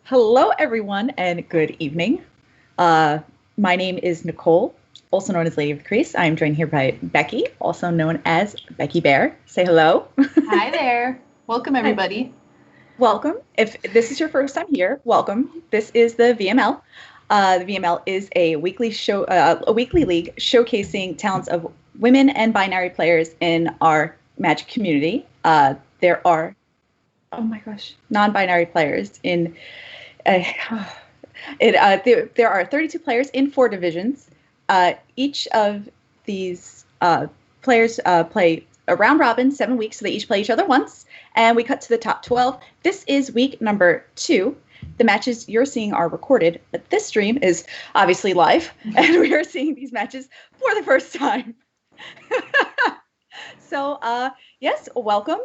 Hello, everyone, and good evening. Uh, my name is Nicole, also known as Lady of the Crease. I am joined here by Becky, also known as Becky Bear. Say hello. Hi there. Welcome, Hi. everybody. Welcome. If this is your first time here, welcome. This is the VML. The VML is a weekly league showcasing talents of women and binary players in our Magic community. There are, oh my gosh, non-binary players in. Uh, there are 32 players in 4 divisions. Each of these players play a round robin, 7 weeks, so they each play each other once, and we cut to the top 12. This is week number 2. The matches you're seeing are recorded, but this stream is obviously live, and we are seeing these matches for the first time. So, yes, welcome.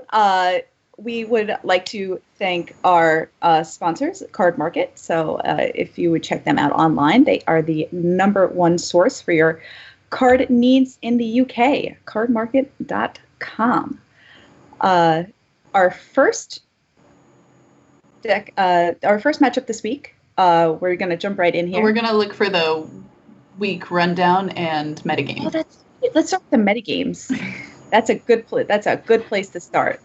We would like to thank our sponsors, Card Market. So if you would check them out online, they are the #1 source for your card needs in the UK, cardmarket.com. Our first matchup this week, we're going to jump right in here. We're going to look for the week rundown and metagame. Oh, let's start with the metagames. That's a good place to start.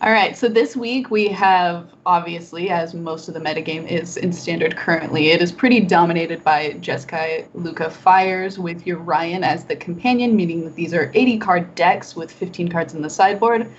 All right, so this week we have, obviously, as most of the metagame is in Standard currently, it is pretty dominated by Jeskai Luca Fires with Urian as the companion, meaning that these are 80-card decks with 15 cards in the sideboard.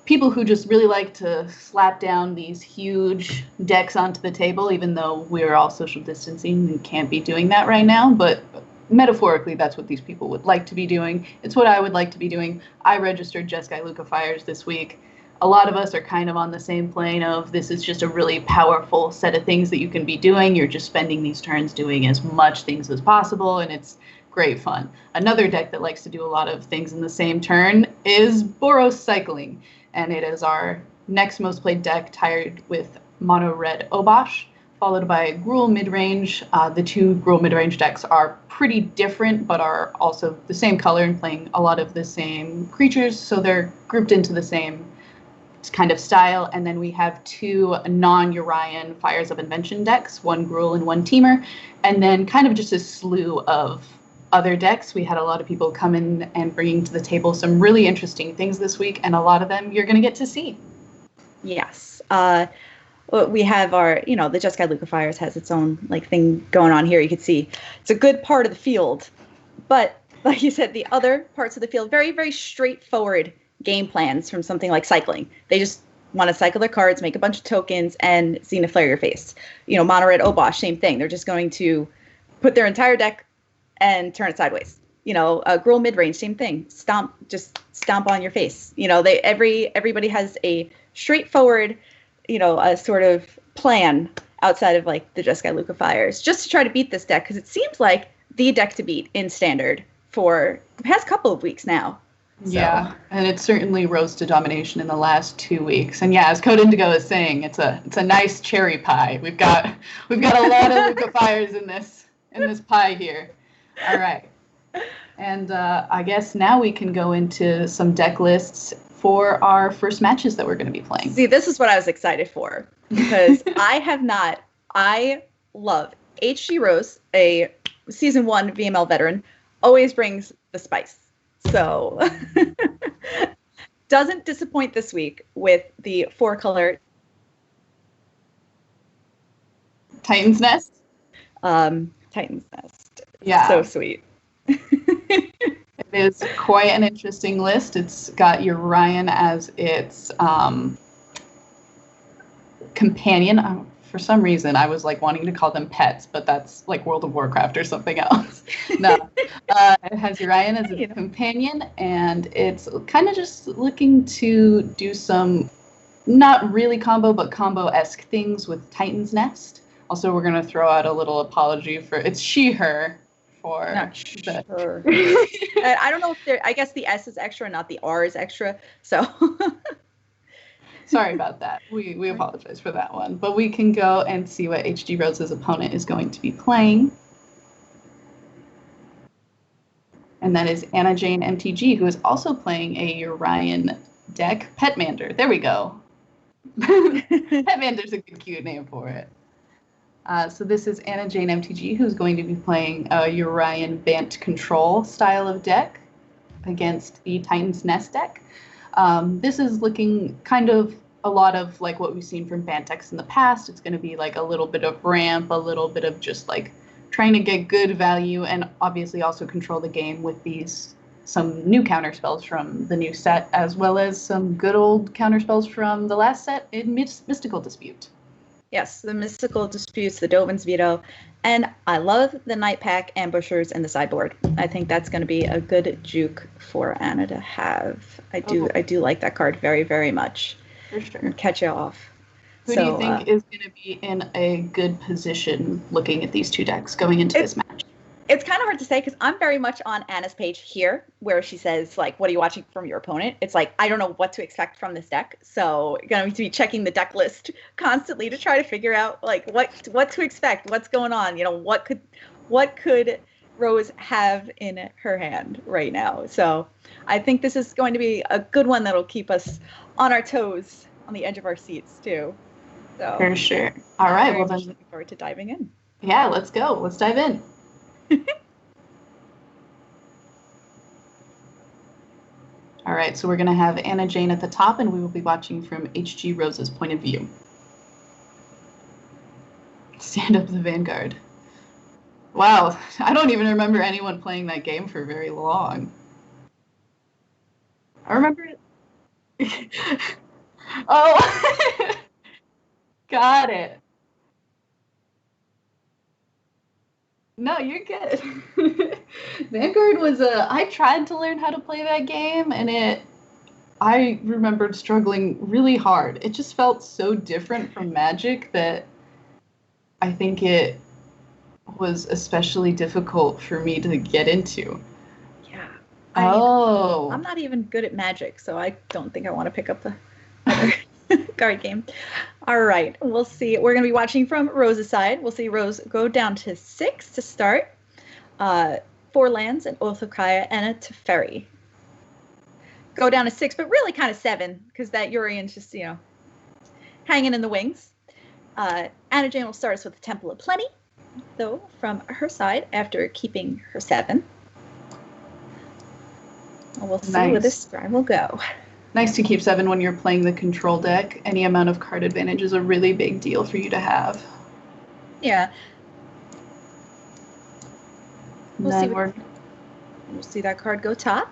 People who just really like to slap down these huge decks onto the table, even though we're all social distancing and can't be doing that right now, but metaphorically, that's what these people would like to be doing. It's what I would like to be doing. I registered Jeskai Luca Fires this week. A lot of us are kind of on the same plane of this is just a really powerful set of things that you can be doing. You're just spending these turns doing as much things as possible, and it's great fun. Another deck that likes to do a lot of things in the same turn is Boros Cycling, and it is our next most played deck, tied with Mono Red Obosh, followed by Gruul Midrange. The two Gruul Midrange decks are pretty different, but are also the same color and playing a lot of the same creatures, so they're grouped into the same kind of style. And then we have 2 non-Urian Fires of Invention decks, 1 Gruul and 1 Teamer, and then kind of just a slew of other decks. We had a lot of people come in and bringing to the table some really interesting things this week, and a lot of them you're going to get to see. Yes. We have our, the Jeskai Luca Fires has its own thing going on here. You can see it's a good part of the field, but like you said, the other parts of the field, very, very straightforward game plans from something like cycling. They just want to cycle their cards, make a bunch of tokens, and Zenith Flare your face. Mono Red Obosh, same thing. They're just going to put their entire deck and turn it sideways. Gruul Midrange, same thing. Just stomp on your face. Everybody has a straightforward, a sort of plan outside of the Jeskai Luca Fires, just to try to beat this deck, because it seems like the deck to beat in Standard for the past couple of weeks now. So. Yeah, and it certainly rose to domination in the last 2 weeks. And yeah, as Code Indigo is saying, it's a nice cherry pie. We've got a lot of Luca Fires in this pie here. All right, and I guess now we can go into some deck lists for our first matches that we're going to be playing. See, this is what I was excited for, because I love H.G. Rose, a Season 1 VML veteran, always brings the spice. So, doesn't disappoint this week with the 4-color Titan's Nest. Titan's Nest. Yeah. So sweet. It is quite an interesting list. It's got Urian as its companion. For some reason, I was wanting to call them pets, but that's World of Warcraft or something else. No, it has Urian as its companion, and it's kind of just looking to do some not really combo, but combo-esque things with Titan's Nest. Also, we're going to throw out a little apology for it's she/her. Not sure. I don't know if I guess the S is extra, not the R is extra. So. Sorry about that. We apologize for that one. But we can go and see what H.G. Rose's opponent is going to be playing. And that is Anna Jane MTG, who is also playing a Urian deck, Petmander. There we go. Headmander's a good, cute name for it. So this is Anna Jane MTG, who's going to be playing a Urian Bant Control style of deck against the Titan's Nest deck. This is looking kind of a lot of like what we've seen from Bant decks in the past. It's going to be like a little bit of ramp, a little bit of just like trying to get good value, and obviously also control the game with some new counter spells from the new set, as well as some good old counter spells from the last set in Mystical Dispute. Yes, the Mystical Disputes, the Dovin's Veto, and I love the Night Pack Ambushers and the sideboard. I think that's going to be a good juke for Anna to have. I do like that card very, very much. For sure. Catch you off. Who do you think is going to be in a good position looking at these two decks going into this match? It's kind of hard to say because I'm very much on Anna's page here where she says, like, what are you watching from your opponent? It's like, I don't know what to expect from this deck. So going to be checking the deck list constantly to try to figure out, like, what to expect, what's going on. You know, what could Rose have in her hand right now? So I think this is going to be a good one that'll keep us on our toes, on the edge of our seats, too. So, for sure. All right. Well, then, looking forward to diving in. Yeah, let's go. Let's dive in. All right, so we're going to have Anna Jane at the top, and we will be watching from HG Rose's point of view. Stand Up the Vanguard. Wow, I don't even remember anyone playing that game for very long. I remember it. Oh, got it. No, you're good. Vanguard was I tried to learn how to play that game, and I remembered struggling really hard. It just felt so different from Magic that I think it was especially difficult for me to get into. Yeah. I'm not even good at Magic, so I don't think I want to pick up the other card game. All right, we'll see. We're going to be watching from Rose's side. We'll see Rose go down to 6 to start. 4 lands, an Oath of Kaya, and a Teferi. Go down to 6, but really kind of 7, because that Urian's just, hanging in the wings. Anna Jane will start us with the Temple of Plenty, though, from her side, after keeping her 7. We'll see where this scribe will go. Nice to keep 7 when you're playing the control deck. Any amount of card advantage is a really big deal for you to have. Yeah. We'll see that card go top.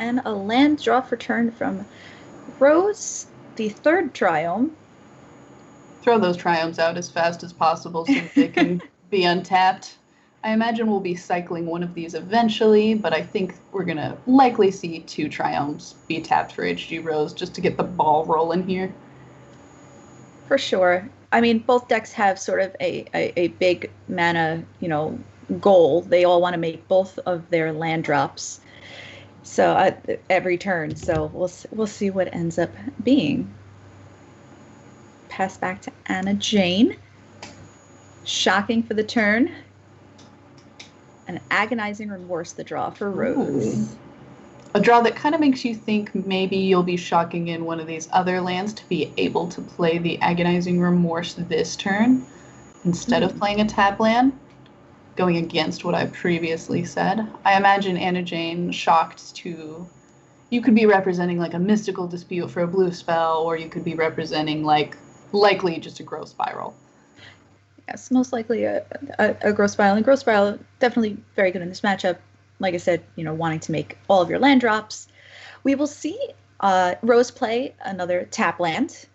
And a land draw for turn from Rose, the 3rd Triome. Throw those Triomes out as fast as possible so that they can be untapped. I imagine we'll be cycling one of these eventually, but I think we're going to likely see 2 Triomes be tapped for HG Rose just to get the ball rolling here. For sure. I mean, both decks have sort of a big mana, goal. They all want to make both of their land drops. So at every turn. So we'll see what ends up being. Pass back to Anna Jane. Shocking for the turn. An Agonizing Remorse, the draw for Rose. Ooh. A draw that kind of makes you think maybe you'll be shocking in one of these other lands to be able to play the Agonizing Remorse this turn instead of playing a tap land, going against what I previously said. I imagine Anna Jane shocked to... You could be representing like a Mystical Dispute for a blue spell, or you could be representing likely just a Growth Spiral. Yes, most likely a Growth Spiral. And Growth Spiral, definitely very good in this matchup. Like I said, wanting to make all of your land drops. We will see Rose play another tap land.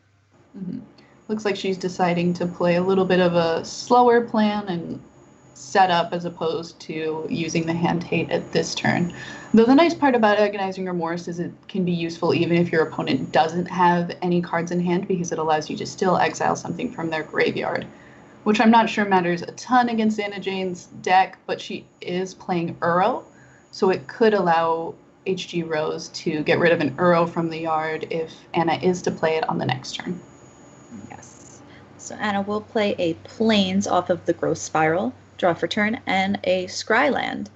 Mm-hmm. Looks like she's deciding to play a little bit of a slower plan and set up as opposed to using the hand hate at this turn. Though the nice part about Agonizing Remorse is it can be useful even if your opponent doesn't have any cards in hand, because it allows you to still exile something from their graveyard, which I'm not sure matters a ton against Anna Jane's deck, but she is playing Uro, so it could allow HG Rose to get rid of an Uro from the yard if Anna is to play it on the next turn. Yes. So Anna will play a Plains off of the Growth Spiral, draw for turn, and a Scryland.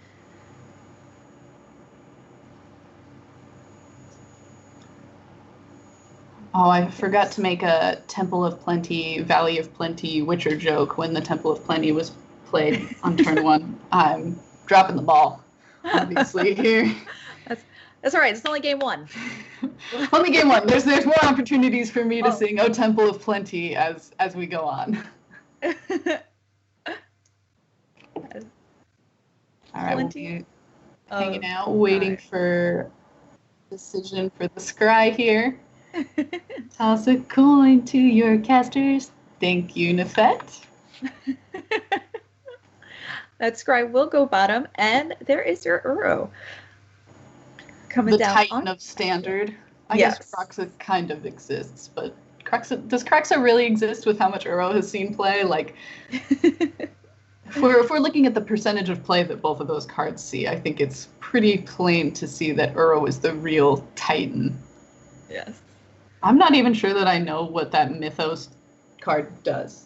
Oh, I forgot to make a Temple of Plenty, Valley of Plenty Witcher joke when the Temple of Plenty was played on turn one. I'm dropping the ball, obviously, here. That's all right. It's only game one. Only game one. There's more opportunities for me to sing "Oh Temple of Plenty" as we go on. All right, we'll be hanging out, waiting for decision for the scry here. Toss a coin to your casters. Thank you, Nefet. That scry will go bottom, and there is your Uro. Coming the down Titan of Standard. I guess Croxa kind of exists, but does Croxa really exist with how much Uro has seen play? Like, if we're looking at the percentage of play that both of those cards see, I think it's pretty plain to see that Uro is the real Titan. Yes. I'm not even sure that I know what that Mythos card does.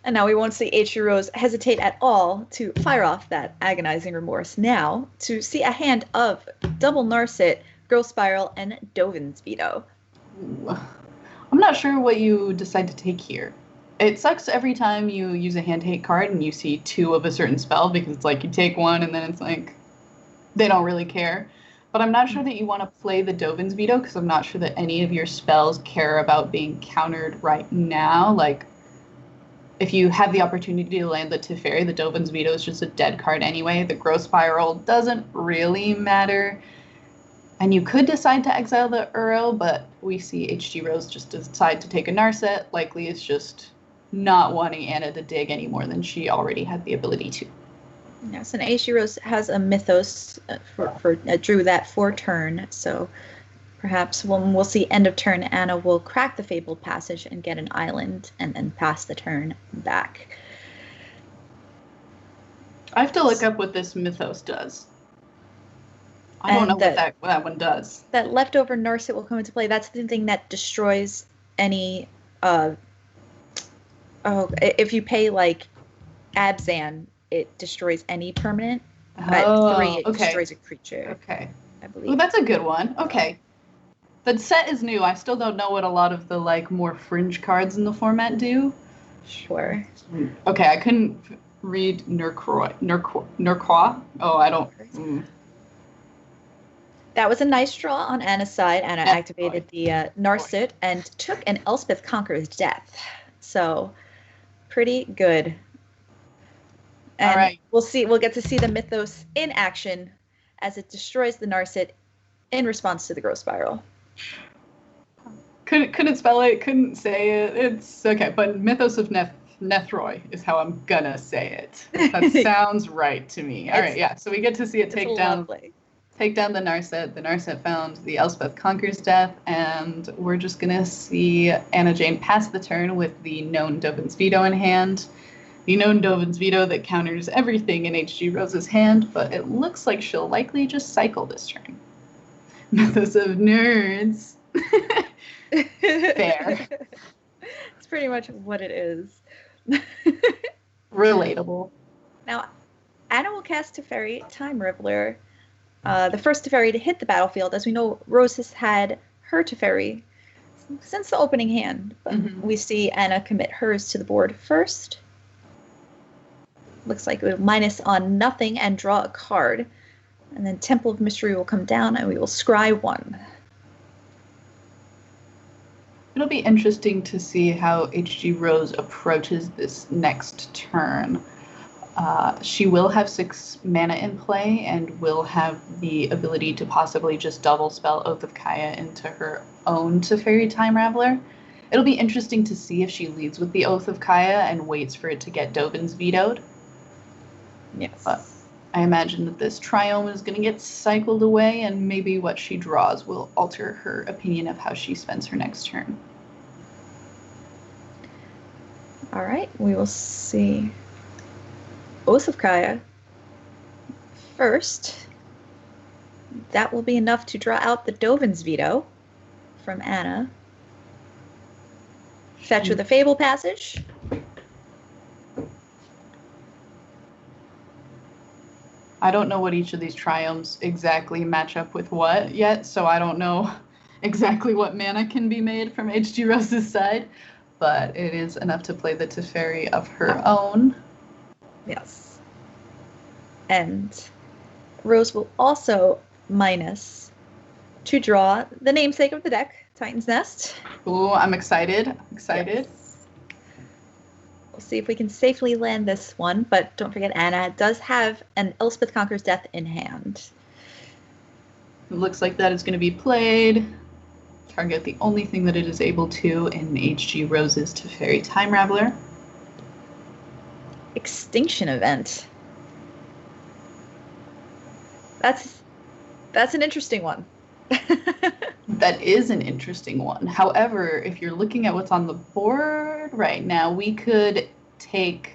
And now we won't see H.G. Rose hesitate at all to fire off that agonizing remorse now to see a hand of double Narset, Growth Spiral, and Dovin's Veto. I'm not sure what you decide to take here. It sucks every time you use a hand hate card and you see two of a certain spell, because it's like you take one and then it's like they don't really care. But I'm not sure that you want to play the Dovin's Veto, because I'm not sure that any of your spells care about being countered right now. Like, if you have the opportunity to land the Teferi, the Dovin's Veto is just a dead card anyway. The Growth Spiral doesn't really matter. And you could decide to exile the Uro, but we see H.G. Rose just decide to take a Narset. Likely is just not wanting Anna to dig any more than she already had the ability to. Yes, and H.G. Rose has a Mythos for drew that for turn, so perhaps when we'll see end of turn, Anna will crack the Fabled Passage and get an island and then pass the turn back. I have to look up what this Mythos does. I don't know what that one does. That leftover Narset will come into play. That's the thing that destroys any... if you pay, like, Abzan, it destroys any permanent. At 3, it destroys a creature. Okay. I believe. Well, that's a good one. Okay. The set is new. I still don't know what a lot of the, like, more fringe cards in the format do. Sure. Okay, I couldn't read Nurqua. Oh, I don't... That was a nice draw on Anna's side. Anna activated the Narset and took an Elspeth Conqueror's Death. So, pretty good. And all right. We'll get to see the Mythos in action as it destroys the Narset in response to the Growth Spiral. Couldn't spell it, couldn't say it. It's okay, but Mythos of Nethroi is how I'm gonna say it. That sounds right to me. All right, yeah. So we get to see it take down the Narset. The Narset found the Elspeth Conqueror's Death, and we're just gonna see Anna Jane pass the turn with the known Dovin's Veto in hand. The known Dovin's Veto that counters everything in H.G. Rose's hand, but it looks like she'll likely just cycle this turn. Mythos of Nerds. Fair. It's pretty much what it is. Relatable. Now, Anna will cast Teferi, Time Reveler. The first Teferi to hit the battlefield. As we know, Rose has had her Teferi since the opening hand. But we see Anna commit hers to the board first. Looks like it would minus on nothing and draw a card. And then Temple of Mystery will come down and we will scry 1. It'll be interesting to see how H.G. Rose approaches this next turn. She will have 6 mana in play and will have the ability to possibly just double spell Oath of Kaya into her own Teferi Time Raveler. It'll be interesting to see if she leads with the Oath of Kaya and waits for it to get Dovin's vetoed. Yes. But I imagine that this Triome is going to get cycled away, and maybe what she draws will alter her opinion of how she spends her next turn. All right, we will see Oath of Kaya first. That will be enough to draw out the Dovin's Veto from Anna. Fetch with a Fable Passage. I don't know what each of these triomes exactly match up with what yet, so I don't know exactly what mana can be made from HG Rose's side, but it is enough to play the Teferi of her own. Yes. And Rose will also minus to draw the namesake of the deck, Titan's Nest. Ooh, I'm excited. Yes. We'll see if we can safely land this one, but don't forget Anna does have an Elspeth Conquers Death in hand. It looks like that is going to be played. Target the only thing that it is able to in HG Rose's Teferi Time Raveler. Extinction Event. That's an interesting one. That is an interesting one. However, if you're looking at what's on the board right now, we could take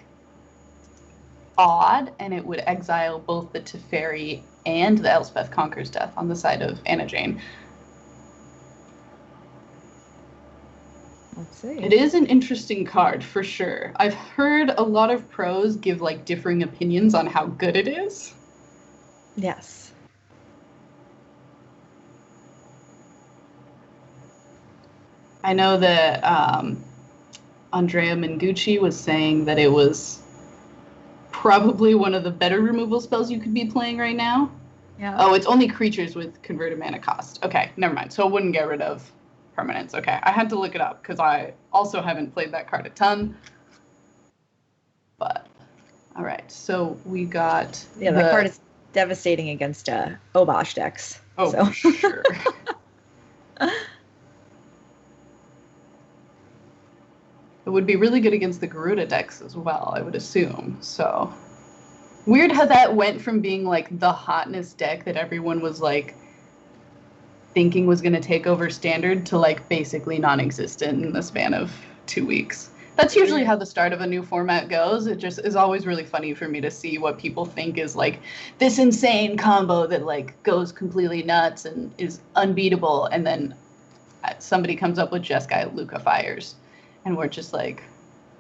Odd and it would exile both the Teferi and the Elspeth Conquers Death on the side of Anna Jane. Let's see. It is an interesting card for sure. I've heard a lot of pros give like differing opinions on how good it is. Yes. I know that Andrea Mengucci was saying that it was probably one of the better removal spells you could be playing right now. Yeah. Oh, it's only creatures with converted mana cost. Okay, never mind. So it wouldn't get rid of permanents. Okay, I had to look it up because I also haven't played that card a ton. But, all right. So we got... Yeah, that card is devastating against Obosh decks. Oh, so. for sure. It would be really good against the Garuda decks as well, I would assume. So weird how that went from being like the hotness deck that everyone was like thinking was going to take over standard to like basically non-existent in the span of 2 weeks. That's usually how the start of a new format goes. It just is always really funny for me to see what people think is like this insane combo that like goes completely nuts and is unbeatable. And then somebody comes up with Jeskai Luca Fires. And we're just like,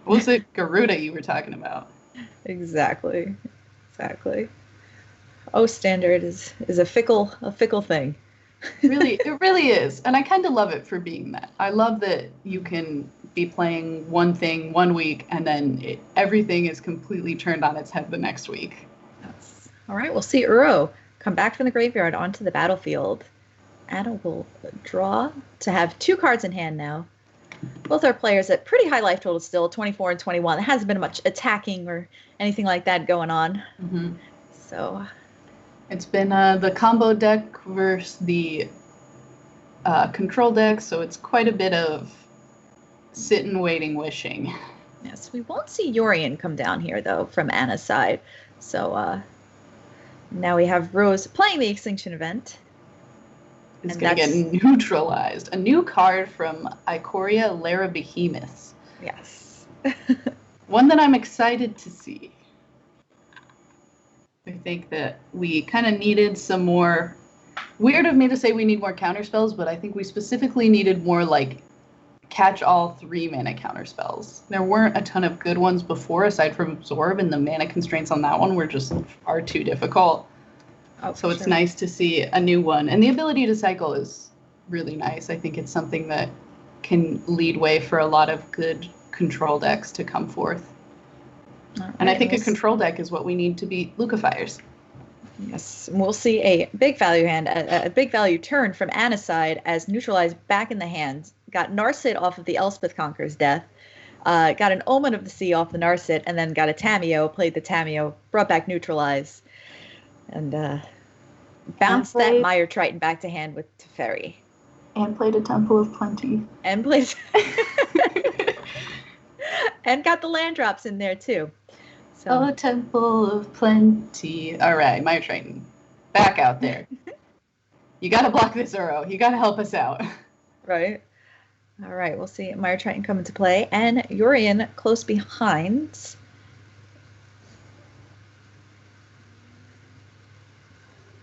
what was it Garuda you were talking about? Exactly. Oh, standard is a fickle thing. It really is. And I kind of love it for being that. I love that you can be playing one thing 1 week and then everything is completely turned on its head the next week. Yes. All right, we'll see Uro come back from the graveyard onto the battlefield. Anna will draw to have 2 cards in hand now. Both are players at pretty high life totals still, 24 and 21. There hasn't been much attacking or anything like that going on. Mm-hmm. So it's been the combo deck versus the control deck, so it's quite a bit of sitting, waiting, wishing. Yes, we won't see Yorian come down here, though, from Anna's side. So now we have Rose playing the Extinction Event. It's going to get neutralized. A new card from Ikoria Lara Behemoths. Yes. One that I'm excited to see. I think that we kind of needed some more... Weird of me to say we need more counterspells, but I think we specifically needed more, like, catch-all 3-mana counterspells. There weren't a ton of good ones before, aside from Absorb, and the mana constraints on that one were just far too difficult. Oh, so it's sure. nice to see a new one. And the ability to cycle is really nice. I think it's something that can lead way for a lot of good control decks to come forth. Right, and I think a control deck is what we need to beat Luca Fires. Yes, we'll see a big value hand, a big value turn from Anna's side as neutralized back in the hand. Got Narset off of the Elspeth Conqueror's Death. Got an Omen of the Sea off the Narset, and then got a Tameo, played the Tameo, brought back neutralize. And bounced that Mire Triton back to hand with Teferi. And played a Temple of Plenty. And played... and got the land drops in there, too. So. Oh, Temple of Plenty. All right, Mire Triton. Back out there. You got to block this Uro. You got to help us out. Right. All right, we'll see Mire Triton come into play. And Yorian close behind...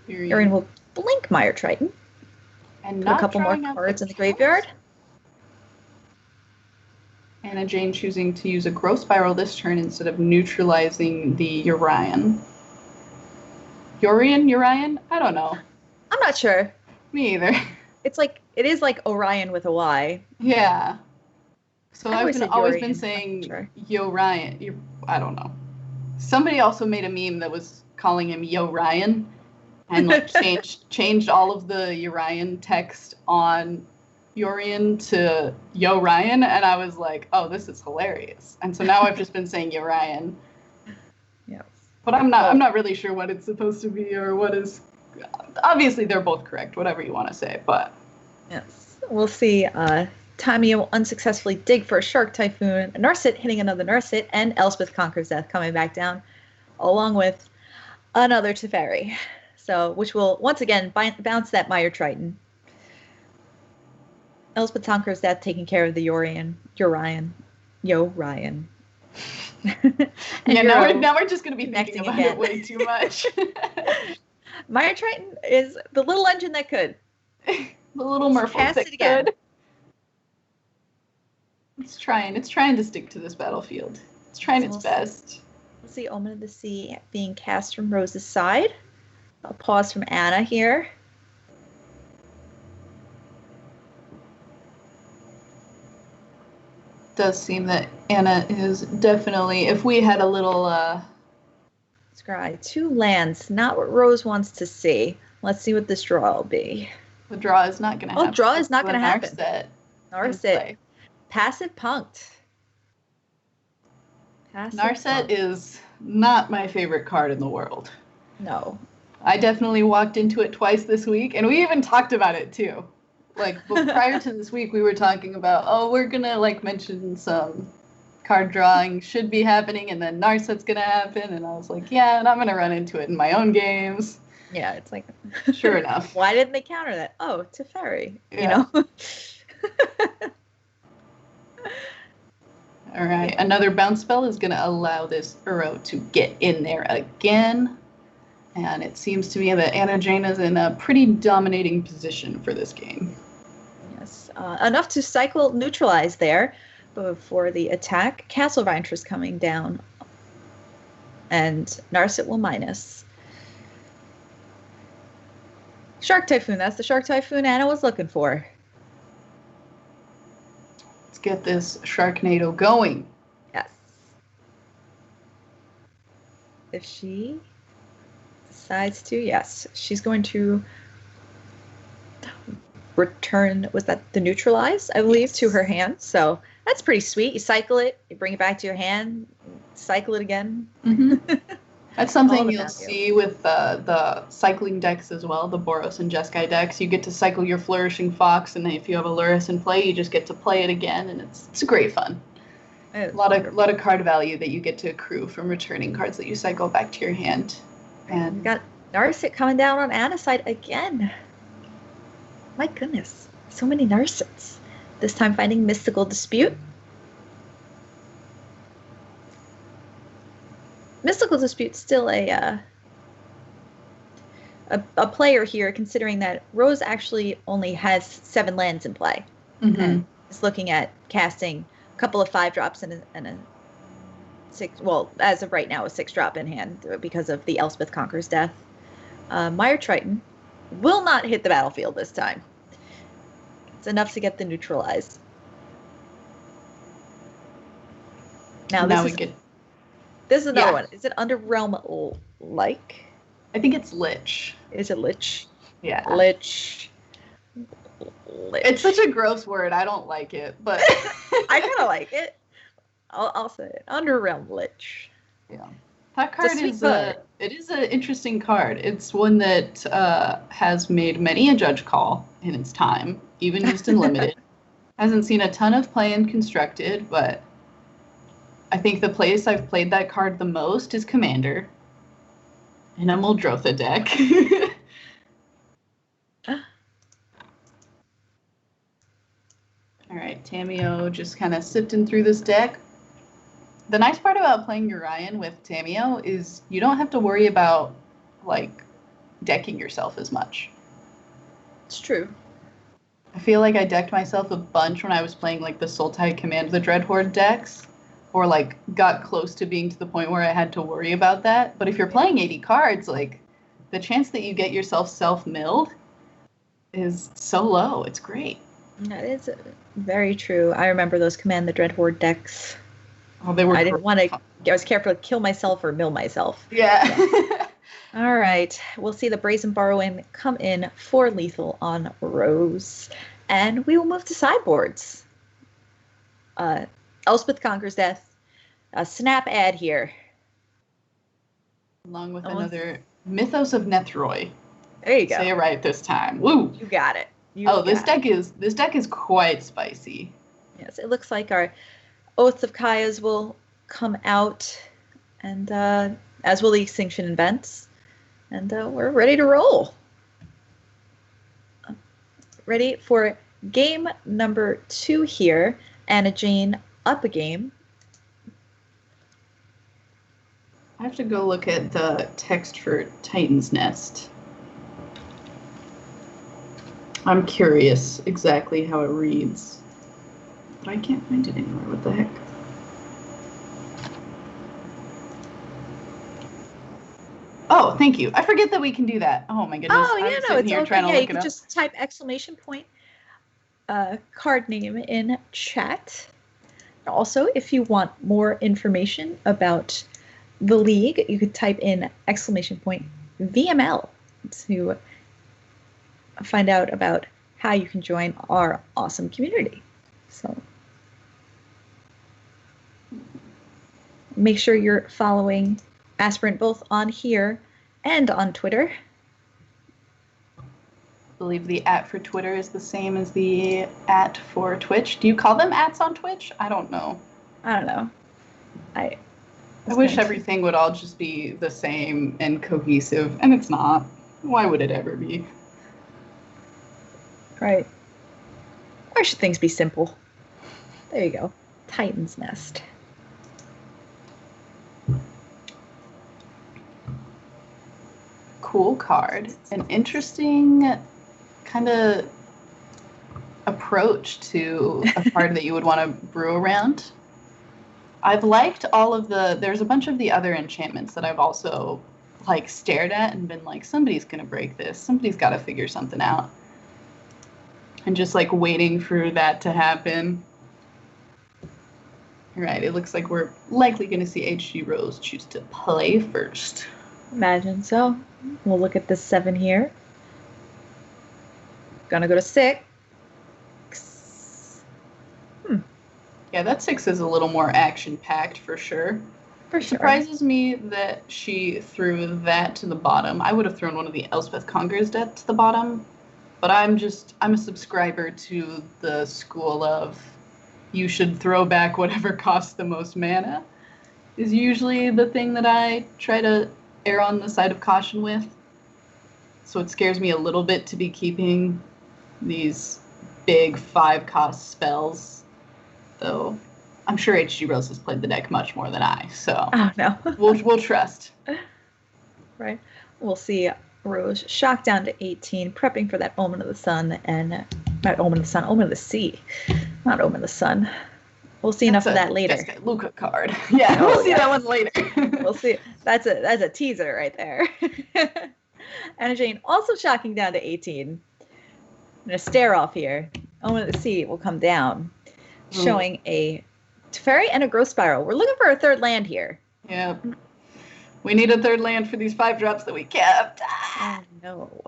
Yorian will blink Mire Triton. And put a couple more cards in the graveyard. Anna Jane choosing to use a Growth Spiral this turn instead of neutralizing the Urian. Urian? I don't know. I'm not sure. Me either. it is like Orion with a Y. Yeah. So I've always been Yorian, saying sure. Yo Ryan. I don't know. Somebody also made a meme that was calling him Yo Ryan, and like changed all of the Urian text on Yorian to Yo Ryan, and I was like, oh, this is hilarious. And so now I've just been saying Urian. Yes. But I'm not really sure what it's supposed to be or what is. Obviously, they're both correct, whatever you want to say, but. Yes. We'll see. Tamio unsuccessfully dig for a Shark Typhoon, Narset hitting another Narset, and Elspeth conquers death coming back down, along with another Teferi. So, which will once again bounce that Meyer Triton. Elspeth conquers death, taking care of the Urian. Yeah, now we're just going to be thinking about it way too much. Meyer Triton is the little engine that could. The little merfolk that could. It's trying to stick to this battlefield. It's trying its best. We'll see Omen of the Sea being cast from Rose's side. A pause from Anna here. Does seem that Anna is definitely, if we had a little Scry, 2 lands, not what Rose wants to see. Let's see what this draw will be. The draw is not gonna happen. Oh, draw is not gonna happen. Narset. Passive punked. Narset is not my favorite card in the world. No. I definitely walked into it twice this week, and we even talked about it too. Like, prior to this week, we were talking about, we're gonna like mention some card drawing should be happening, and then Narset's gonna happen, and I was like, yeah, and I'm gonna run into it in my own games. Yeah, it's like, sure enough. Why didn't they counter that? Oh, Teferi, you know. All right, another bounce spell is going to allow this Uro to get in there again. And it seems to me that Anna Jane is in a pretty dominating position for this game. Yes, enough to cycle neutralize there before the attack. Castle Reintress coming down. And Narset will minus. Shark Typhoon, that's the Shark Typhoon Anna was looking for. Get this Sharknado going. Yes. If she decides to, yes, she's going to return, was that the neutralize, I believe, to her hand. So that's pretty sweet. You cycle it, you bring it back to your hand, cycle it again. Mm-hmm. That's something you'll see with the cycling decks as well, the Boros and Jeskai decks. You get to cycle your Flourishing Fox, and then if you have a Lurrus in play, you just get to play it again, and it's great fun. A lot of card value that you get to accrue from returning cards that you cycle back to your hand. And we got Narset coming down on Anna's side again. My goodness, so many Narsets. This time finding Mystical Dispute. Mystical Dispute still a player here, considering that Rose actually only has 7 lands in play. Mm-hmm. And is looking at casting a couple of 5-drops and a 6, well, as of right now, a 6-drop in hand because of the Elspeth Conquer's death. Meyer Triton will not hit the battlefield this time. It's enough to get the neutralize. Now this is another one. Is it Underrealm like? I think it's Lich. Is it Lich? Yeah. Lich. It's such a gross word. I don't like it, but I kind of like it. I'll say it. Underrealm Lich. Yeah. That card is an interesting card. It's one that has made many a judge call in its time, even used in limited. Hasn't seen a ton of play in constructed, but I think the place I've played that card the most is Commander in a Muldrotha deck. All right, Tamio just kind of sifting through this deck. The nice part about playing Urian with Tamio is you don't have to worry about, like, decking yourself as much. It's true. I feel like I decked myself a bunch when I was playing, like, the Sultai Command the Dreadhorde decks. Or, like, got close to being to the point where I had to worry about that. But if you're playing 80 cards, like, the chance that you get yourself self-milled is so low. It's great. That is very true. I remember those Command the Dread Horde decks. Oh, they were. I didn't want to. I was careful to kill myself or mill myself. Yeah. All right. We'll see the Brazen Borrowing come in for lethal on Rose. And we will move to sideboards. Elspeth Conquers Death. A snap ad here. Along with another Mythos of Nethroi. There you go. Say it right this time. Woo! You got it. This deck is quite spicy. Yes, it looks like our Oaths of Kaya's will come out, and as will the Extinction Events. And we're ready to roll. Ready for game number 2 here. Anna Jane up a game. I have to go look at the text for Titan's Nest. I'm curious exactly how it reads. But I can't find it anywhere. What the heck? Oh, thank you. I forget that we can do that. Oh my goodness. Oh, yeah, I'm no, sitting it's here okay. trying to Yeah, look you can it up. just type exclamation point card name in chat. Also, if you want more information about the league, you could type in exclamation point VML to find out about how you can join our awesome community. So make sure you're following Aspirant both on here and on Twitter. I believe the @ for Twitter is the same as the @ for Twitch. Do you call them ats on Twitch? I don't know. I don't know. I wish everything would all just be the same and cohesive, and it's not. Why would it ever be? Right. Why should things be simple? There you go. Titan's Nest. Cool card. An interesting kind of approach to a card that you would want to brew around. I've liked all of there's a bunch of the other enchantments that I've also like stared at and been like, somebody's gonna break this. Somebody's got to figure something out. And just like waiting for that to happen. All right, it looks like we're likely going to see HG Rose choose to play first. Imagine so. We'll look at this 7 here. Gonna go to 6. Yeah, that 6 is a little more action-packed for sure. It surprises me that she threw that to the bottom. I would have thrown one of the Elspeth Conquers Death to the bottom. But I'm a subscriber to the school of you should throw back whatever costs the most mana is usually the thing that I try to err on the side of caution with. So it scares me a little bit to be keeping these big 5-cost spells, though I'm sure HG Rose has played the deck much more than I, so no. we'll trust. Right. We'll see Rose shocked down to 18, prepping for that Omen of the Sun, and not Omen of the Sun, Omen of the Sea, not Omen of the Sun. We'll see enough of that later. That's a Luca card. Yeah, we'll see that one later. We'll see. That's a teaser right there. Anna Jane also shocking down to 18. I'm gonna stare off here. Omen of the Sea will come down, showing a Teferi and a Growth Spiral. We're looking for a 3rd land here. Yeah. We need a 3rd land for these 5-drops that we kept. Oh no.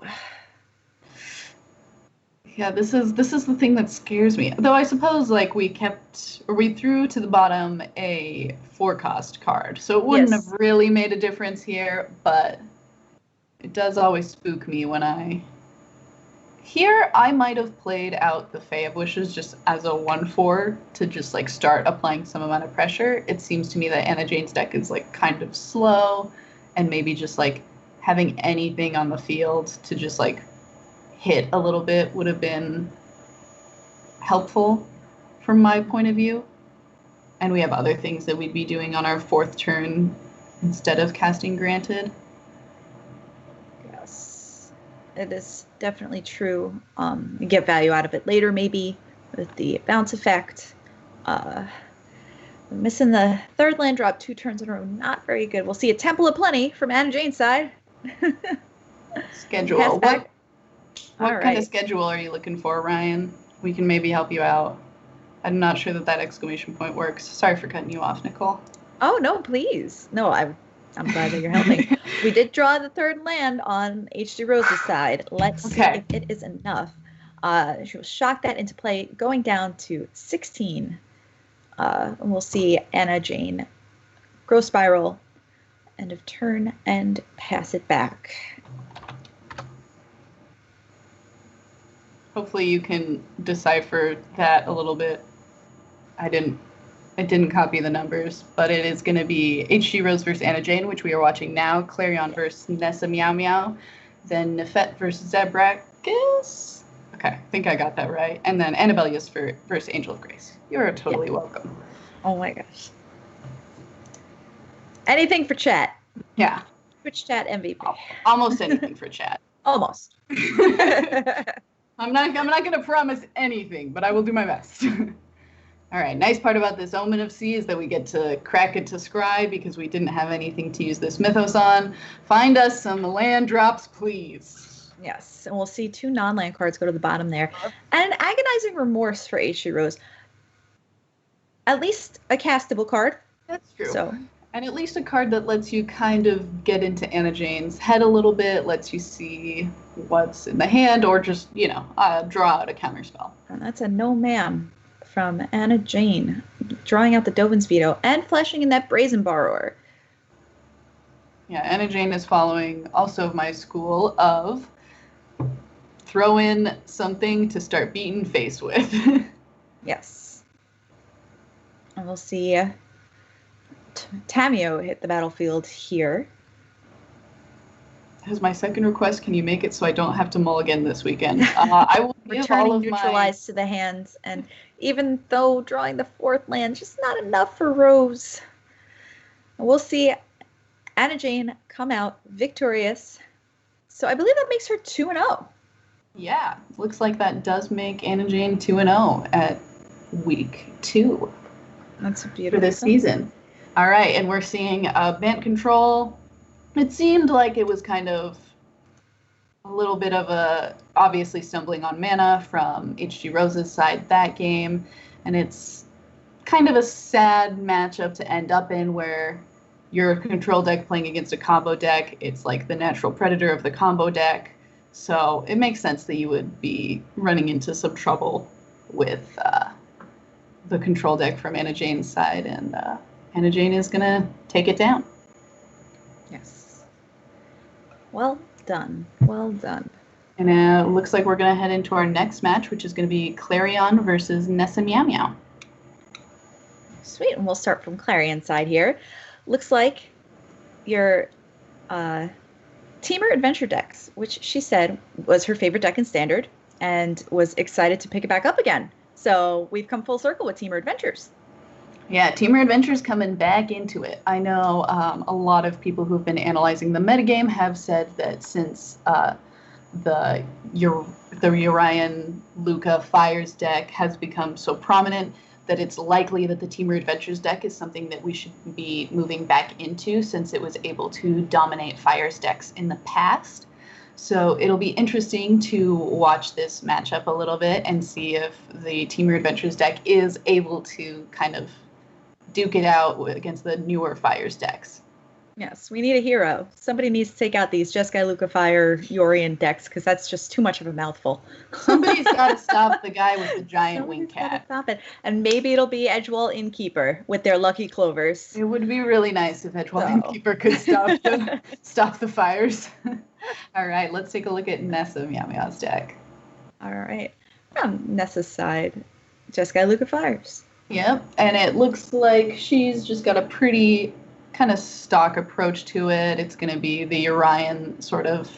Yeah, this is the thing that scares me. Though I suppose like we threw to the bottom a 4-cost card. So it wouldn't have really made a difference here, but it does always spook me when I might have played out the Fae of Wishes just as a 1/4 to just like start applying some amount of pressure. It seems to me that Anna Jane's deck is like kind of slow, and maybe just like having anything on the field to just like hit a little bit would have been helpful from my point of view. And we have other things that we'd be doing on our 4th turn instead of casting Granted. Yes, it is definitely true. You get value out of it later, maybe with the bounce effect. Missing the 3rd land drop 2 turns in a row, not very good. We'll see a Temple of Plenty from Anna Jane's side. Schedule. What kind of schedule are you looking for, Ryan? We can maybe help you out. I'm not sure that exclamation point works. Sorry for cutting you off, Nicole. Oh, no, please. No, I'm glad that you're helping. We did draw the third land on H.G. Rose's side. Let's see if it is enough. She will shock that into play, going down to 16. And we'll see Anna Jane growth spiral, end of turn, and pass it back. Hopefully you can decipher that a little bit. I didn't copy the numbers, but it is going to be H.G. Rose versus Anna Jane, which we are watching now. Clarion versus Nessa Meow Meow. Then Nefet versus Zabrakis. Okay, I think I got that right. And then Annabelius versus Angel of Grace. You're totally welcome. Oh my gosh. Anything for chat. Yeah. Twitch chat MVP. Almost anything for chat. Almost. I'm not going to promise anything, but I will do my best. All right, nice part about this Omen of Sea is that we get to crack it to scry because we didn't have anything to use this mythos on. Find us some land drops, please. Yes, and we'll see 2 non-land cards go to the bottom there. And an Agonizing Remorse for H.G. Rose. At least a castable card. That's true. So, and at least a card that lets you kind of get into Anna Jane's head a little bit, lets you see what's in the hand, or just, draw out a counterspell. And that's a no ma'am from Anna Jane, drawing out the Dovin's Veto and flashing in that Brazen Borrower. Yeah, Anna Jane is following also my school of throw in something to start beating face with. Yes. And we'll see Tamio hit the battlefield here. As my second request, can you make it so I don't have to mulligan this weekend? I will give all of neutralized to the hands, and even though drawing the 4th land just not enough for Rose. We'll see Anna Jane come out victorious. So I believe that makes her 2-0. Yeah, looks like that does make Anna Jane 2-0 at week 2. That's beautiful for this season. All right, and we're seeing Bant Control. It seemed like it was kind of a little bit of a, obviously stumbling on mana from H.G. Rose's side that game. And it's kind of a sad matchup to end up in where you're a control deck playing against a combo deck. It's like the natural predator of the combo deck. So it makes sense that you would be running into some trouble with the control deck from Anna Jane's side. And Anna Jane is going to take it down. Yes. Well done. Well done. And it looks like we're going to head into our next match, which is going to be Clarion versus Nessa Meow Meow. Sweet. And we'll start from Clarion's side here. Looks like your Teamer Adventure decks, which she said was her favorite deck in Standard and was excited to pick it back up again. So we've come full circle with Teamer Adventures. Yeah, Teamer Adventures coming back into it. I know a lot of people who've been analyzing the metagame have said that since the Urian Luca Fires deck has become so prominent, that it's likely that the Teamer Adventures deck is something that we should be moving back into since it was able to dominate Fires decks in the past. So it'll be interesting to watch this matchup a little bit and see if the Teamer Adventures deck is able to kind of duke it out against the newer Fires decks. Yes, we need a hero. Somebody needs to take out these Jeskai Luca Fire Yorian decks because that's just too much of a mouthful. Somebody's got to stop the guy with the giant wing cat. Stop it. And maybe it'll be Edgewall Innkeeper with their Lucky Clovers. It would be really nice if Edgewall Innkeeper could stop the fires. All right, let's take a look at Nessa Meow Meow's deck. All right. From Nessa's side, Jeskai Luca Fires. Yep, and it looks like she's just got a pretty kind of stock approach to it. It's going to be the Urian sort of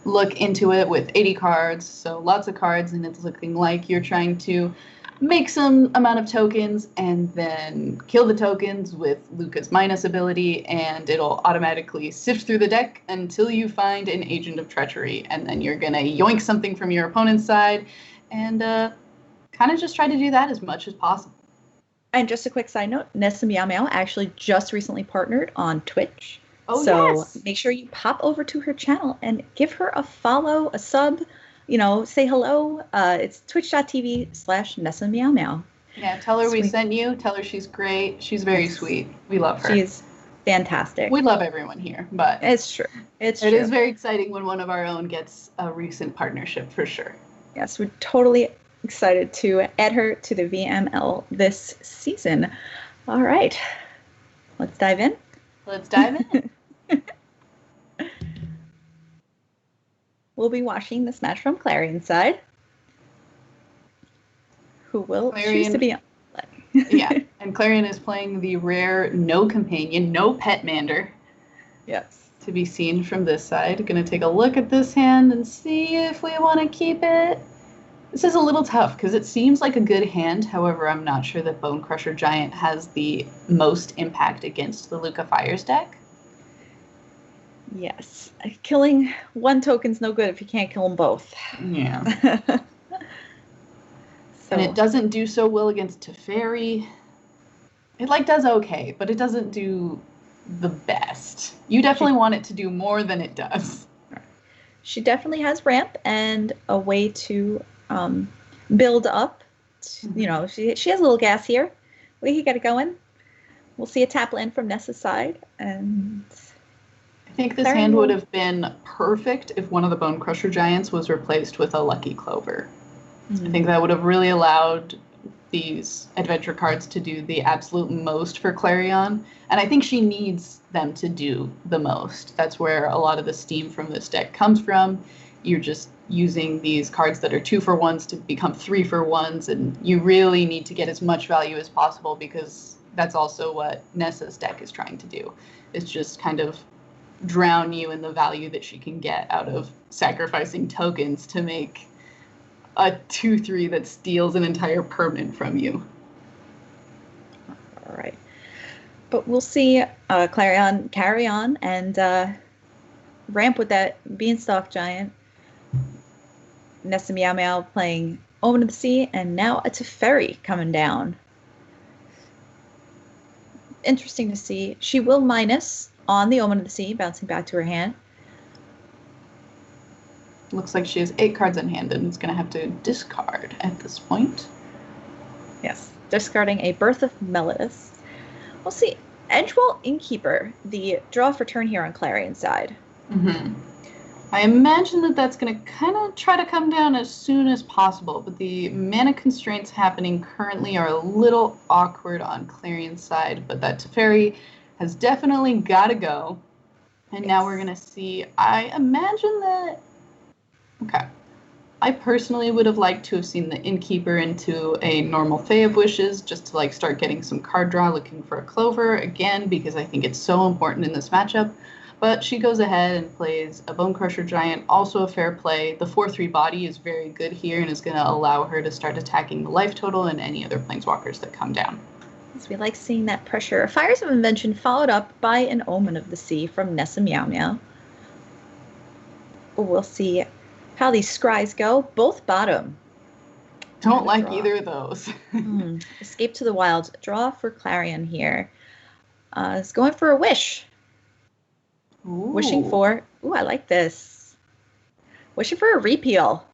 look into it with 80 cards, so lots of cards, and it's looking like you're trying to make some amount of tokens and then kill the tokens with Luca's minus ability, and it'll automatically sift through the deck until you find an Agent of Treachery, and then you're going to yoink something from your opponent's side and kind of just try to do that as much as possible. And just a quick side note, Nessa Meow Meow actually just recently partnered on Twitch. Oh, so yes. Make sure you pop over to her channel and give her a follow, a sub. say hello. It's twitch.tv/Nessa Meow Meow. Yeah, tell her we sent you. Tell her she's great. She's very sweet. We love her. She's fantastic. We love everyone here, but it's true. It is very exciting when one of our own gets a recent partnership for sure. Yes, we're totally excited to add her to the VML this season. All right, let's dive in. Let's dive in. We'll be watching this match from Clarion's side, who will choose to be on. Yeah, and Clarion is playing the rare no companion, no pet mander. Yes. To be seen from this side. Gonna take a look at this hand and see if we want to keep it. This is a little tough because it seems like a good hand. However, I'm not sure that Bone Crusher Giant has the most impact against the Luca Fires deck. Yes. Killing one token's no good if you can't kill them both. Yeah. And it doesn't do so well against Teferi. It does okay, but it doesn't do the best. You definitely want it to do more than it does. She definitely has ramp and a way to build up. She has a little gas here. We can get it going. We'll see a tap land from Nessa's side, and I think this hand would have been perfect if one of the Bone Crusher Giants was replaced with a Lucky Clover. I think that would have really allowed these adventure cards to do the absolute most for Clarion. And I think she needs them to do the most. That's where a lot of the steam from this deck comes from. You're just using these cards that are 2-for-1s to become 3-for-1s, and you really need to get as much value as possible because that's also what Nessa's deck is trying to do. It's just kind of drown you in the value that she can get out of sacrificing tokens to make a 2/3 that steals an entire permanent from you. All right. But we'll see Clarion carry on and ramp with that Beanstalk Giant. Nessa Meow Meow playing Omen of the Sea, and now a Teferi coming down. Interesting to see. She will minus on the Omen of the Sea, bouncing back to her hand. Looks like she has 8 cards in hand and is going to have to discard at this point. Yes, discarding a Birth of Melodus. We'll see. Edgewall Innkeeper, the draw for turn here on Clarion's side. I imagine that that's going to kind of try to come down as soon as possible, but the mana constraints happening currently are a little awkward on Clarion's side, but that Teferi has definitely got to go. And now we're going to see, I imagine that... Okay. I personally would have liked to have seen the Innkeeper into a normal Fae of Wishes just to start getting some card draw looking for a Clover again because I think it's so important in this matchup. But she goes ahead and plays a Bone Crusher Giant, also a fair play. The 4/3 body is very good here and is going to allow her to start attacking the life total and any other planeswalkers that come down. Yes, we like seeing that pressure. Fires of Invention followed up by an Omen of the Sea from Nessa Meow Meow. We'll see how these scries go. Both bottom. Don't like either of those. Escape to the Wilds. Draw for Clarion here. It's going for a wish. Ooh. Wishing for... Ooh, I like this. Wishing for a repeal.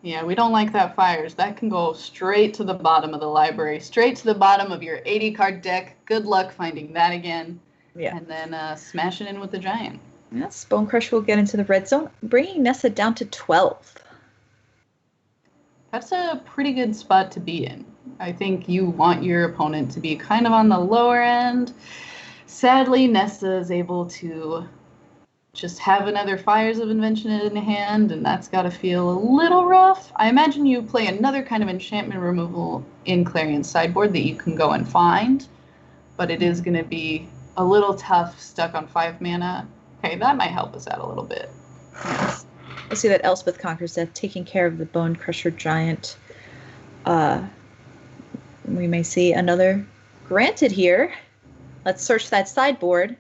Yeah, we don't like that Fires. That can go straight to the bottom of the library. Straight to the bottom of your 80-card deck. Good luck finding that again. Yeah. And then smash it in with the Giant. Yes, Bone Crusher will get into the red zone, bringing Nessa down to 12. That's a pretty good spot to be in. I think you want your opponent to be kind of on the lower end. Sadly, Nessa is able to just have another Fires of Invention in hand, and that's got to feel a little rough. I imagine you play another kind of enchantment removal in Clarion's sideboard that you can go and find, but it is going to be a little tough stuck on 5 mana. Okay, that might help us out a little bit. Yes. We'll see that Elspeth Conquers Death taking care of the Bone Crusher Giant. We may see another granted here. Let's search that sideboard.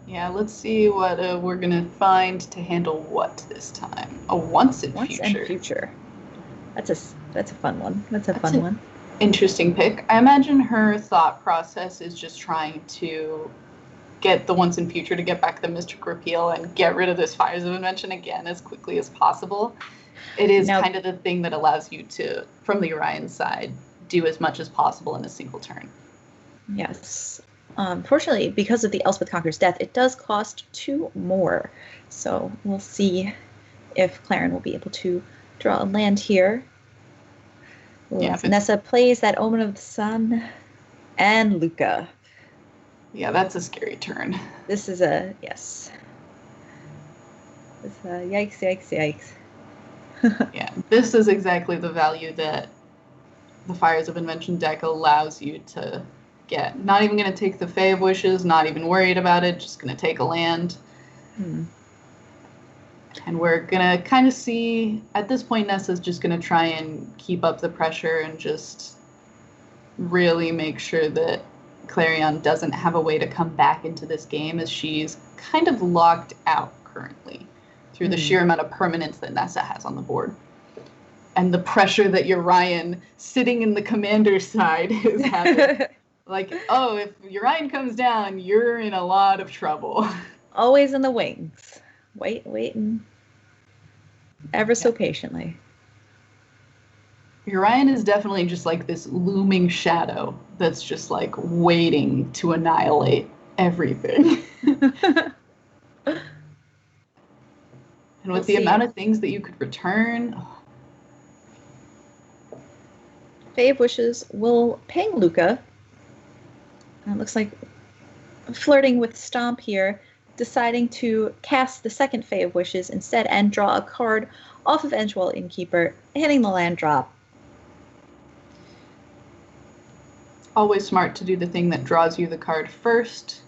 Yeah, let's see what we're going to find to handle what this time. A Once and Future. That's a fun one. That's a fun one. Interesting pick. I imagine her thought process is just trying to get the Once in Future to get back the Mystic Repeal and get rid of this Fires of Invention again as quickly as possible, it is kind of the thing that allows you to, from the Orion side, do as much as possible in a single turn. Yes. Fortunately, because of the Elspeth Conqueror's death, it does cost 2 more. So we'll see if Clarion will be able to draw a land here. Yeah, Nessa plays that Omen of the Sun and Luca. Yeah, that's a scary turn. This is a, yes. It's a yikes, yikes, yikes. Yeah, this is exactly the value that the Fires of Invention deck allows you to get. Not even going to take the Fae of Wishes, not even worried about it, just going to take a land. And we're going to kind of see, at this point, Nessa's just going to try and keep up the pressure and just really make sure that Clarion doesn't have a way to come back into this game, as she's kind of locked out currently through the sheer amount of permanence that Nessa has on the board. And the pressure that Urian, sitting in the commander's side, is having. Like, oh, if Urian comes down, you're in a lot of trouble. Always in the wings. Waiting ever so patiently. Urian is definitely just like this looming shadow that's just like waiting to annihilate everything. And with the amount of things that you could return. Fae of Wishes will ping Luca. It looks like flirting with Stomp here, deciding to cast the second Fae of Wishes instead and draw a card off of Edgewall Innkeeper, hitting the land drop. Always smart to do the thing that draws you the card first.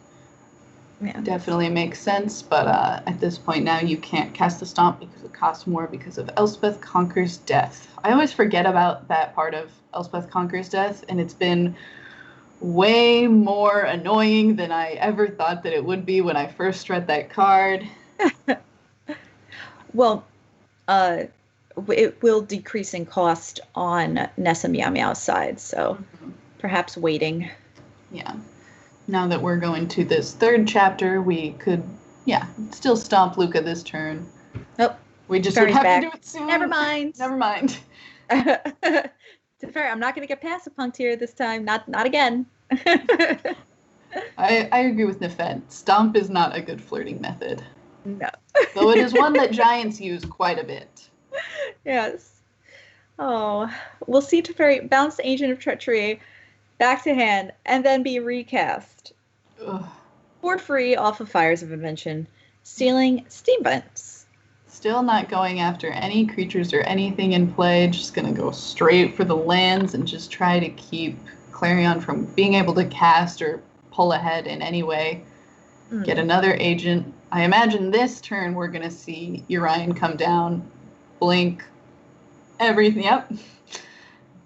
Yeah. Definitely makes sense, but at this point now you can't cast the Stomp because it costs more because of Elspeth Conqueror's death. I always forget about that part of Elspeth Conqueror's death, and it's been way more annoying than I ever thought that it would be when I first read that card. Well, it will decrease in cost on Nessa Meow Meow's side, so perhaps waiting. Yeah. Now that we're going to this third chapter, we could, still stomp Luca this turn. Nope. We just would have to do it soon. Never mind. Never mind. To be fair, I'm not going to get passive punked here this time. Not again. I agree with Nefed. Stomp is not a good flirting method. No. Though it is one that giants use quite a bit. Yes. Oh, we'll see Teferi bounce the Agent of Treachery back to hand and then be recast. Ugh. Board free off of Fires of Invention, stealing Steam Vents. Still not going after any creatures or anything in play, just going to go straight for the lands and just try to keep Clarion from being able to cast or pull ahead in any way. Get another agent. I imagine this turn we're going to see Urian come down, blink everything. Yep.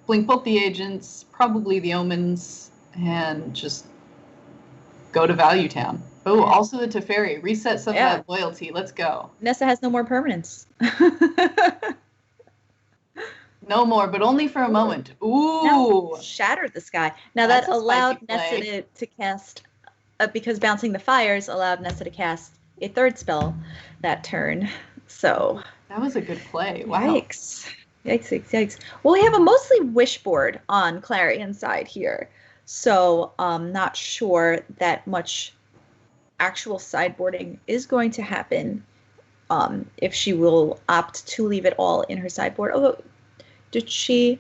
Blink both the agents, probably the omens, and just go to Value Town. Oh, also the Teferi. Reset some of that loyalty. Let's go. Nessa has no more permanence. No more, but only for a moment. Ooh. Now, shattered the sky. Now that allowed Nessa to cast, because bouncing the fires allowed Nessa to cast a third spell that turn. So that was a good play. Wow. Yikes. Yikes. Well, we have a mostly wish board on Clarion's side here. So not sure that much actual sideboarding is going to happen if she will opt to leave it all in her sideboard. Oh, did she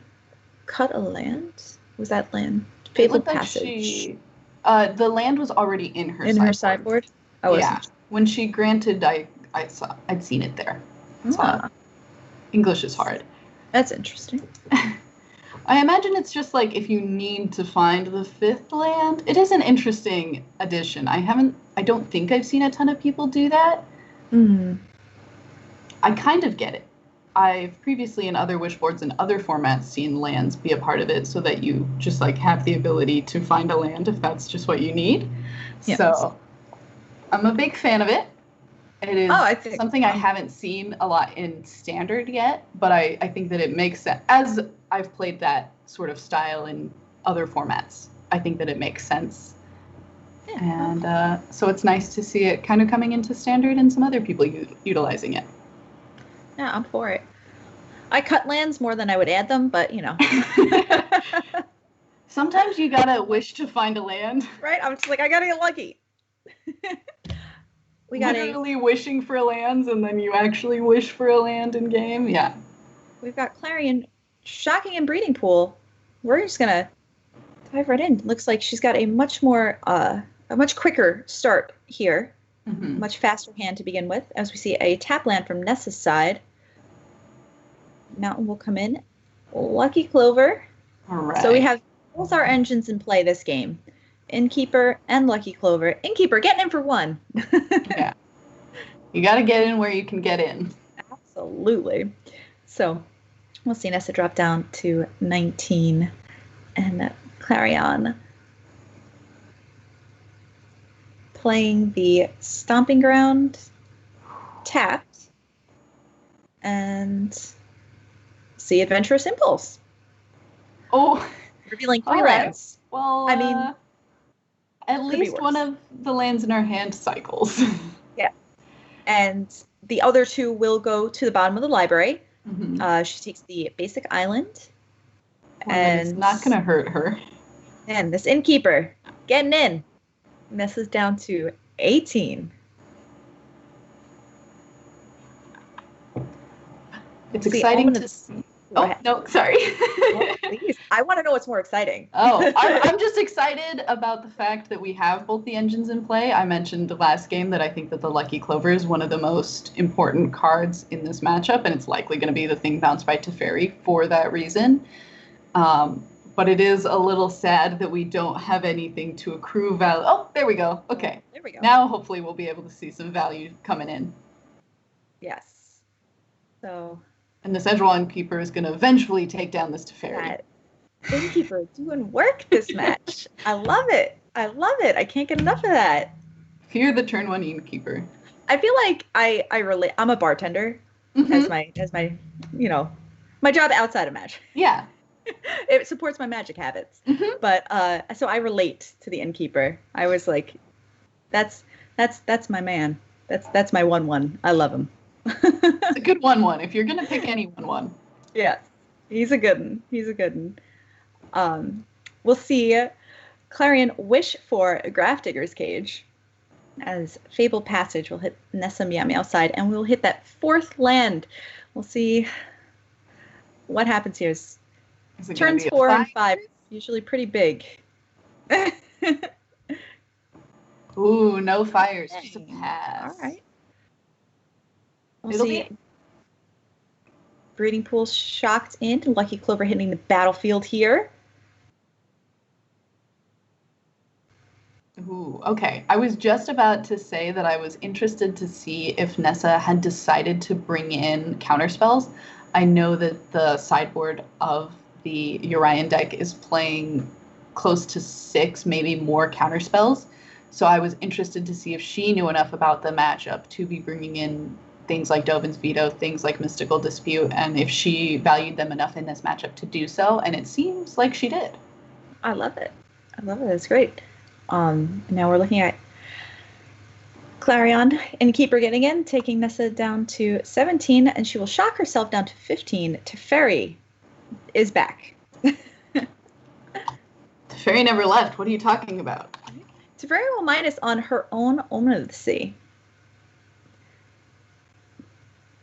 cut a land? Was that land? Fabled Passage. The land was already in her sideboard. Her sideboard? Oh, yeah. When she granted, I'd seen it there. English is hard. That's interesting. I imagine it's just like if you need to find the fifth land. It is an interesting addition. I don't think I've seen a ton of people do that. I kind of get it. I've previously in other wish boards and other formats seen lands be a part of it so that you just like have the ability to find a land if that's just what you need. Yes. So I'm a big fan of it. It is something I haven't seen a lot in Standard yet, but I think that it makes sense. As I've played that sort of style in other formats, I think that it makes sense And so it's nice to see it kind of coming into standard and some other people utilizing it. Yeah, I'm for it. I cut lands more than I would add them, but you know. Sometimes you gotta wish to find a land. Right? I'm just like, I gotta get lucky. We got literally wishing for lands, and then you actually wish for a land in game. Yeah. We've got Clarion shocking and breeding pool. We're just gonna dive right in. Looks like she's got a much quicker start here. Mm-hmm. Much faster hand to begin with, as we see a tap land from Nessa's side. Mountain will come in. Lucky Clover. All right. So we have both our engines in play this game. Innkeeper and Lucky Clover. Innkeeper getting in for one. Yeah. You got to get in where you can get in. Absolutely. So we'll see Nessa drop down to 19 and Clarion playing the Stomping Ground tapped and see Adventurous Impulse. Oh, revealing 3 right. lands. Well, I mean, at least one of the lands in our hand cycles. Yeah. And the other 2 will go to the bottom of the library. Mm-hmm. She takes the basic island. And it's not going to hurt her. And this Innkeeper getting in. Nessa's down to 18. It's exciting to see. Oh, no, sorry. Oh, please. I want to know what's more exciting. I'm just excited about the fact that we have both the engines in play. I mentioned the last game that I think that the Lucky Clover is one of the most important cards in this matchup, and it's likely going to be the thing bounced by Teferi for that reason. But it is a little sad that we don't have anything to accrue value. Oh, there we go. Okay. There we go. Now hopefully we'll be able to see some value coming in. Yes. So... And this Edgewall Keeper is going to eventually take down this Teferi. Innkeeper doing work this match. I love it. I love it. I can't get enough of that. Fear the turn 1 Innkeeper. I feel like I relate. I'm a bartender as my my job outside of Magic. Yeah. It supports my Magic habits. Mm-hmm. But so I relate to the Innkeeper. I was like, that's my man. That's my 1/1. I love him. It's a good 1/1 if you're gonna pick any 1/1. Yeah, he's a good one. We'll see Clarion wish for a Grafdigger's Cage as Fabled Passage will hit Nessa Meow Meow side, and we'll hit that 4th land. We'll see what happens here. Turns 4 and 5 usually pretty big. Ooh, no fires, just a pass. All right. We'll see Breeding Pool shocked in. Lucky Clover hitting the battlefield here. Ooh, okay. I was just about to say that I was interested to see if Nessa had decided to bring in counterspells. I know that the sideboard of the Urian deck is playing close to 6, maybe more counterspells. So I was interested to see if she knew enough about the matchup to be bringing in things like Dovin's Veto, things like Mystical Dispute, and if she valued them enough in this matchup to do so, and it seems like she did. I love it. It's great. Now we're looking at Clarion Innkeeper getting in, taking Nessa down to 17, and she will shock herself down to 15. Teferi is back. Teferi never left. What are you talking about? Teferi will minus on her own Omen of the Sea.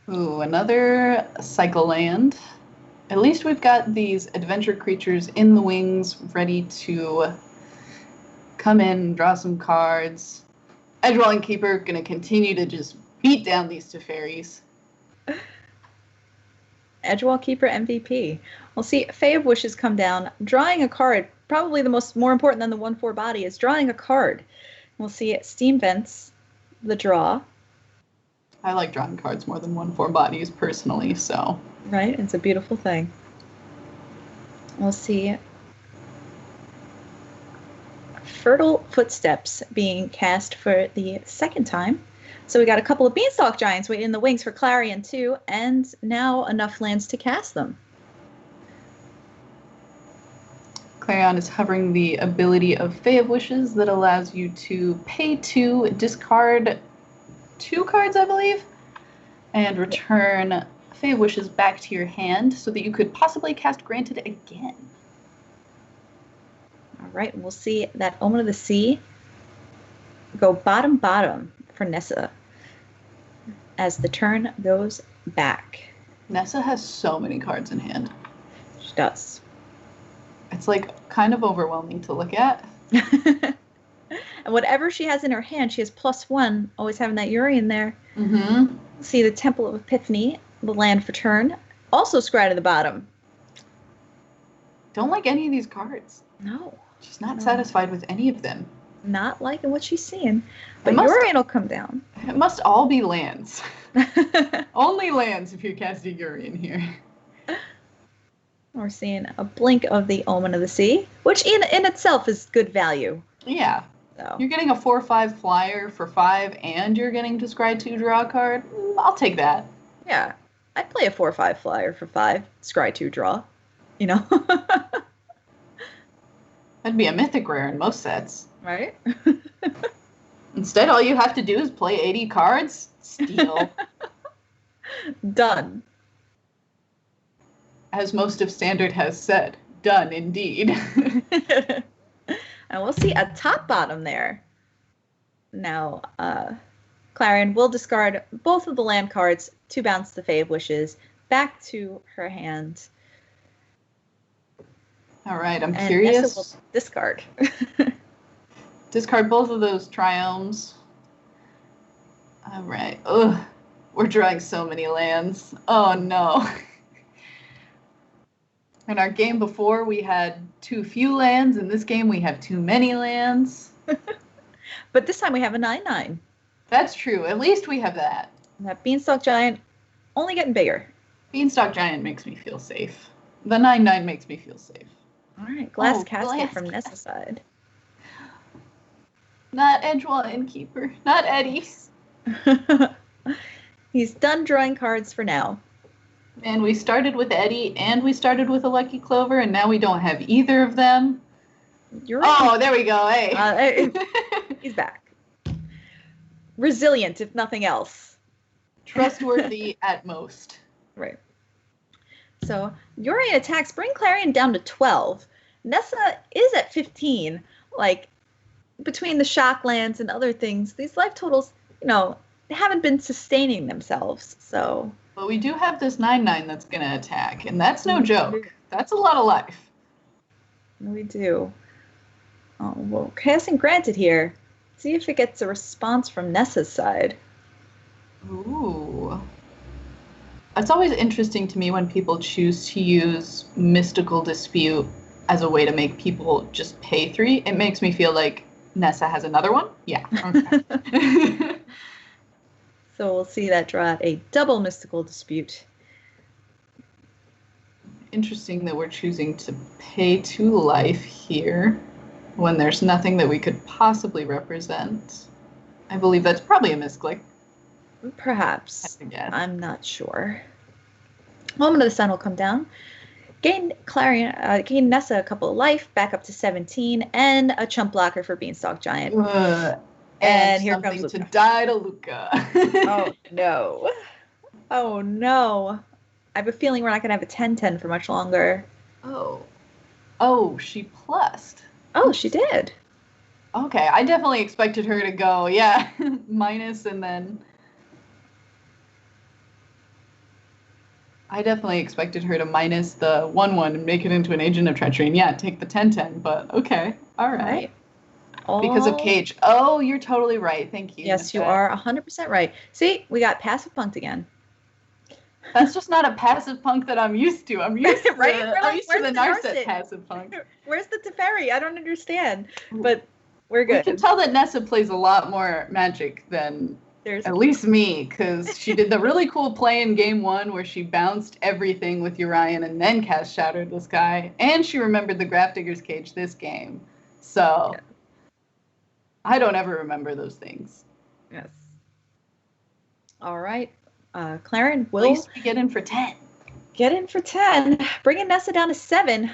Ooh, another cycle land. At least we've got these adventure creatures in the wings ready to come in, draw some cards. Edgewall Keeper gonna continue to just beat down these Teferis. Edgewall Keeper MVP. We'll see Fae of Wishes come down, drawing a card. Probably the more important than the 1/4 body is drawing a card. We'll see Steam Vents, the draw. I like drawing cards more than 1/4 bodies personally, so. Right, it's a beautiful thing. We'll see Fertile Footsteps being cast for the 2nd time. So we got a couple of Beanstalk Giants waiting in the wings for Clarion too, and now enough lands to cast them. Clarion is hovering the ability of Fae of Wishes that allows you to pay 2, discard 2 cards, I believe, and return Fae of Wishes back to your hand so that you could possibly cast Granted again. All right, we'll see that Omen of the Sea go bottom for Nessa as the turn goes back. Nessa has so many cards in hand. She does. It's like kind of overwhelming to look at. And whatever she has in her hand, she has +1, always having that Urian there. Mm-hmm. See the Temple of Epiphany, the land for turn, also scry to the bottom. Don't like any of these cards. No. She's not satisfied with any of them. Not liking what she's seeing. But Urian will come down. It must all be lands. Only lands if you're casting Urian here. We're seeing a blink of the Omen of the Sea, which in itself is good value. Yeah. So. You're getting a 4/5 flyer for 5 and you're getting to scry 2, draw a card. I'll take that. Yeah. I'd play a 4/5 flyer for 5, scry 2, draw. You know? That'd be a mythic rare in most sets. Right? Instead, all you have to do is play 80 cards, steal. Done. As most of Standard has said, done indeed. And we'll see a top-bottom there. Now, Clarion will discard both of the land cards to bounce the Fae of Wishes back to her hand. All right, I'm and curious. Nessa will discard. Discard both of those triomes. All right. Ugh. We're drawing so many lands. Oh, no. In our game before, we had too few lands. In this game, we have too many lands. But this time we have a 9/9. That's true. At least we have that. And that Beanstalk Giant only getting bigger. Beanstalk Giant makes me feel safe. The 9/9 makes me feel safe. All right. Glass Casket from Nessa's side. Not Edgewall Innkeeper. Not Eddie. He's done drawing cards for now. And we started with Eddie and we started with a Lucky Clover, and now we don't have either of them. You're right. Oh, there we go. Hey. He's back. Resilient, if nothing else. Trustworthy at most. Right. So Urian attacks, bring Clarion down to 12. Nessa is at 15. Like, between the shock lands and other things, these life totals, haven't been sustaining themselves. So. But we do have this 9/9 that's going to attack, and that's no joke. That's a lot of life. We do. Oh, well, casting Granted here. See if it gets a response from Nessa's side. Ooh. It's always interesting to me when people choose to use Mystical Dispute as a way to make people just pay 3. It makes me feel like Nessa has another one. Yeah. Okay. So we'll see that draw out a double Mystical Dispute. Interesting that we're choosing to pay 2 life here when there's nothing that we could possibly represent. I believe that's probably a misclick. Perhaps. I guess. I'm not sure. Moment of the Sun will come down. Gain Nessa a couple of life, back up to 17, and a chump blocker for Beanstalk Giant. And here something comes to Luca. die to Luca. Oh, no. Oh, no. I have a feeling we're not going to have a 10/10 for much longer. Oh, she plussed. Oh, she did. Okay, I definitely expected her to go, yeah, minus, and then... I definitely expected her to minus the 1/1 and make it into an Agent of Treachery, and yeah, take the 10/10, but okay, all right. Because of Cage. Oh, you're totally right. Thank you. Yes, you are 100% right. See, we got passive punked again. That's just not a passive punk that I'm used to. I'm used to, right? I'm used to the Narset passive punk. Where's the Teferi? I don't understand. But we're good. We can tell that Nessa plays a lot more Magic than at least me, because she did the really cool play in game 1 where she bounced everything with Urian and then cast Shatter the Sky, and she remembered the Grafdigger's Cage this game. So... Yeah. I don't ever remember those things. Yes. All right. Clarion will... At least we get in for 10. Get in for 10. Bringing Nessa down to 7.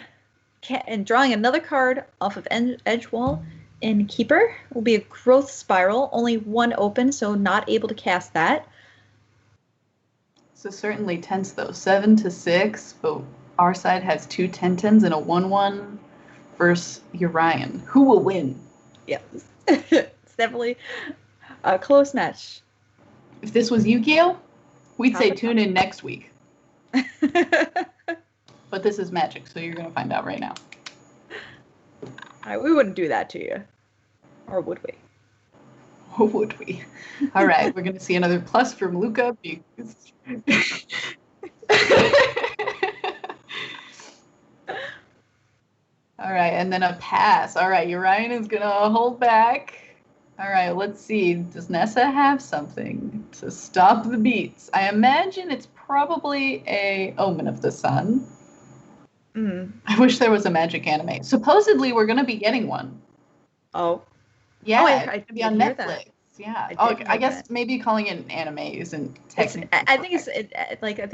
And drawing another card off of Edge Wall in Keeper will be a Growth Spiral. Only one open, so not able to cast that. So certainly tense though. 7 to 6, but our side has 2 10-10s and a 1/1 versus Urian. Who will win? Yeah, it's definitely a close match. If this was Yu-Gi-Oh, we'd say tune in next week. But this is Magic, so you're going to find out right now. We wouldn't do that to you. Or would we? Or would we? All right, we're going to see another plus from Luca. All right, and then a pass. All right, Urian is going to hold back. All right, let's see. Does Nessa have something to stop the beats? I imagine it's probably a Omen of the Sun. I wish there was a Magic anime. Supposedly, we're going to be getting one. Oh. Yeah, I be on Netflix. That. Yeah. I guess that. Maybe calling it an anime isn't technically. I think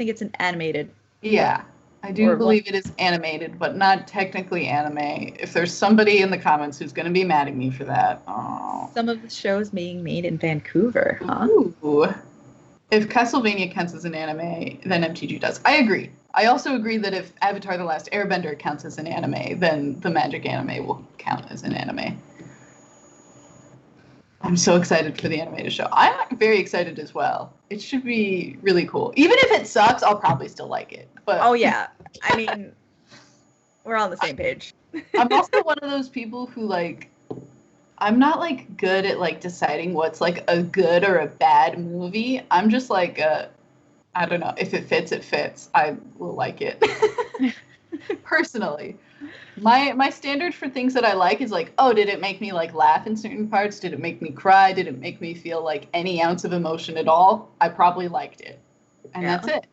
it's an animated. Yeah. I do believe it is animated, but not technically anime. If there's somebody in the comments who's going to be mad at me for that. Oh. Some of the shows being made in Vancouver, huh? Ooh. If Castlevania counts as an anime, then MTG does. I agree. I also agree that if Avatar: The Last Airbender counts as an anime, then the Magic anime will count as an anime. I'm so excited for the animated show. I'm very excited as well. It should be really cool. Even if it sucks, I'll probably still like it. But oh yeah, I mean, we're on the same page. I'm also one of those people who I'm not good at deciding what's a good or a bad movie. I'm just I don't know, if it fits, it fits. I will like it. Personally. My standard for things that I like is did it make me laugh in certain parts? Did it make me cry? Did it make me feel any ounce of emotion at all? I probably liked it. And that's it.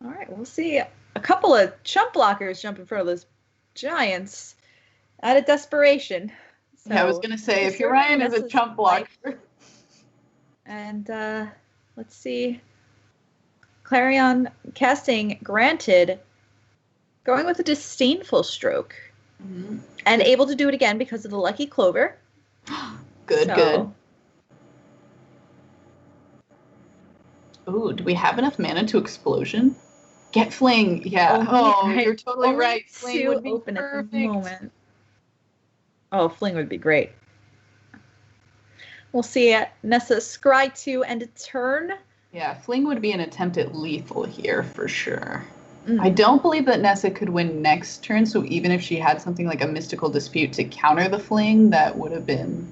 All right, we'll see a couple of chump blockers jump in front of those giants out of desperation. So, yeah, I was going to say, if Urian is a chump blocker. And let's see. Clarion casting granted, going with a disdainful stroke. Mm-hmm. And able to do it again because of the lucky clover. Good. Ooh, do we have enough mana to explosion? Get Fling. Yeah. You're totally right. Fling would be open perfect. At the moment. Oh, Fling would be great. We'll see Nessa scry 2 end a turn. Yeah, Fling would be an attempt at lethal here for sure. I don't believe that Nessa could win next turn, so even if she had something like a Mystical Dispute to counter the Fling, that would have been...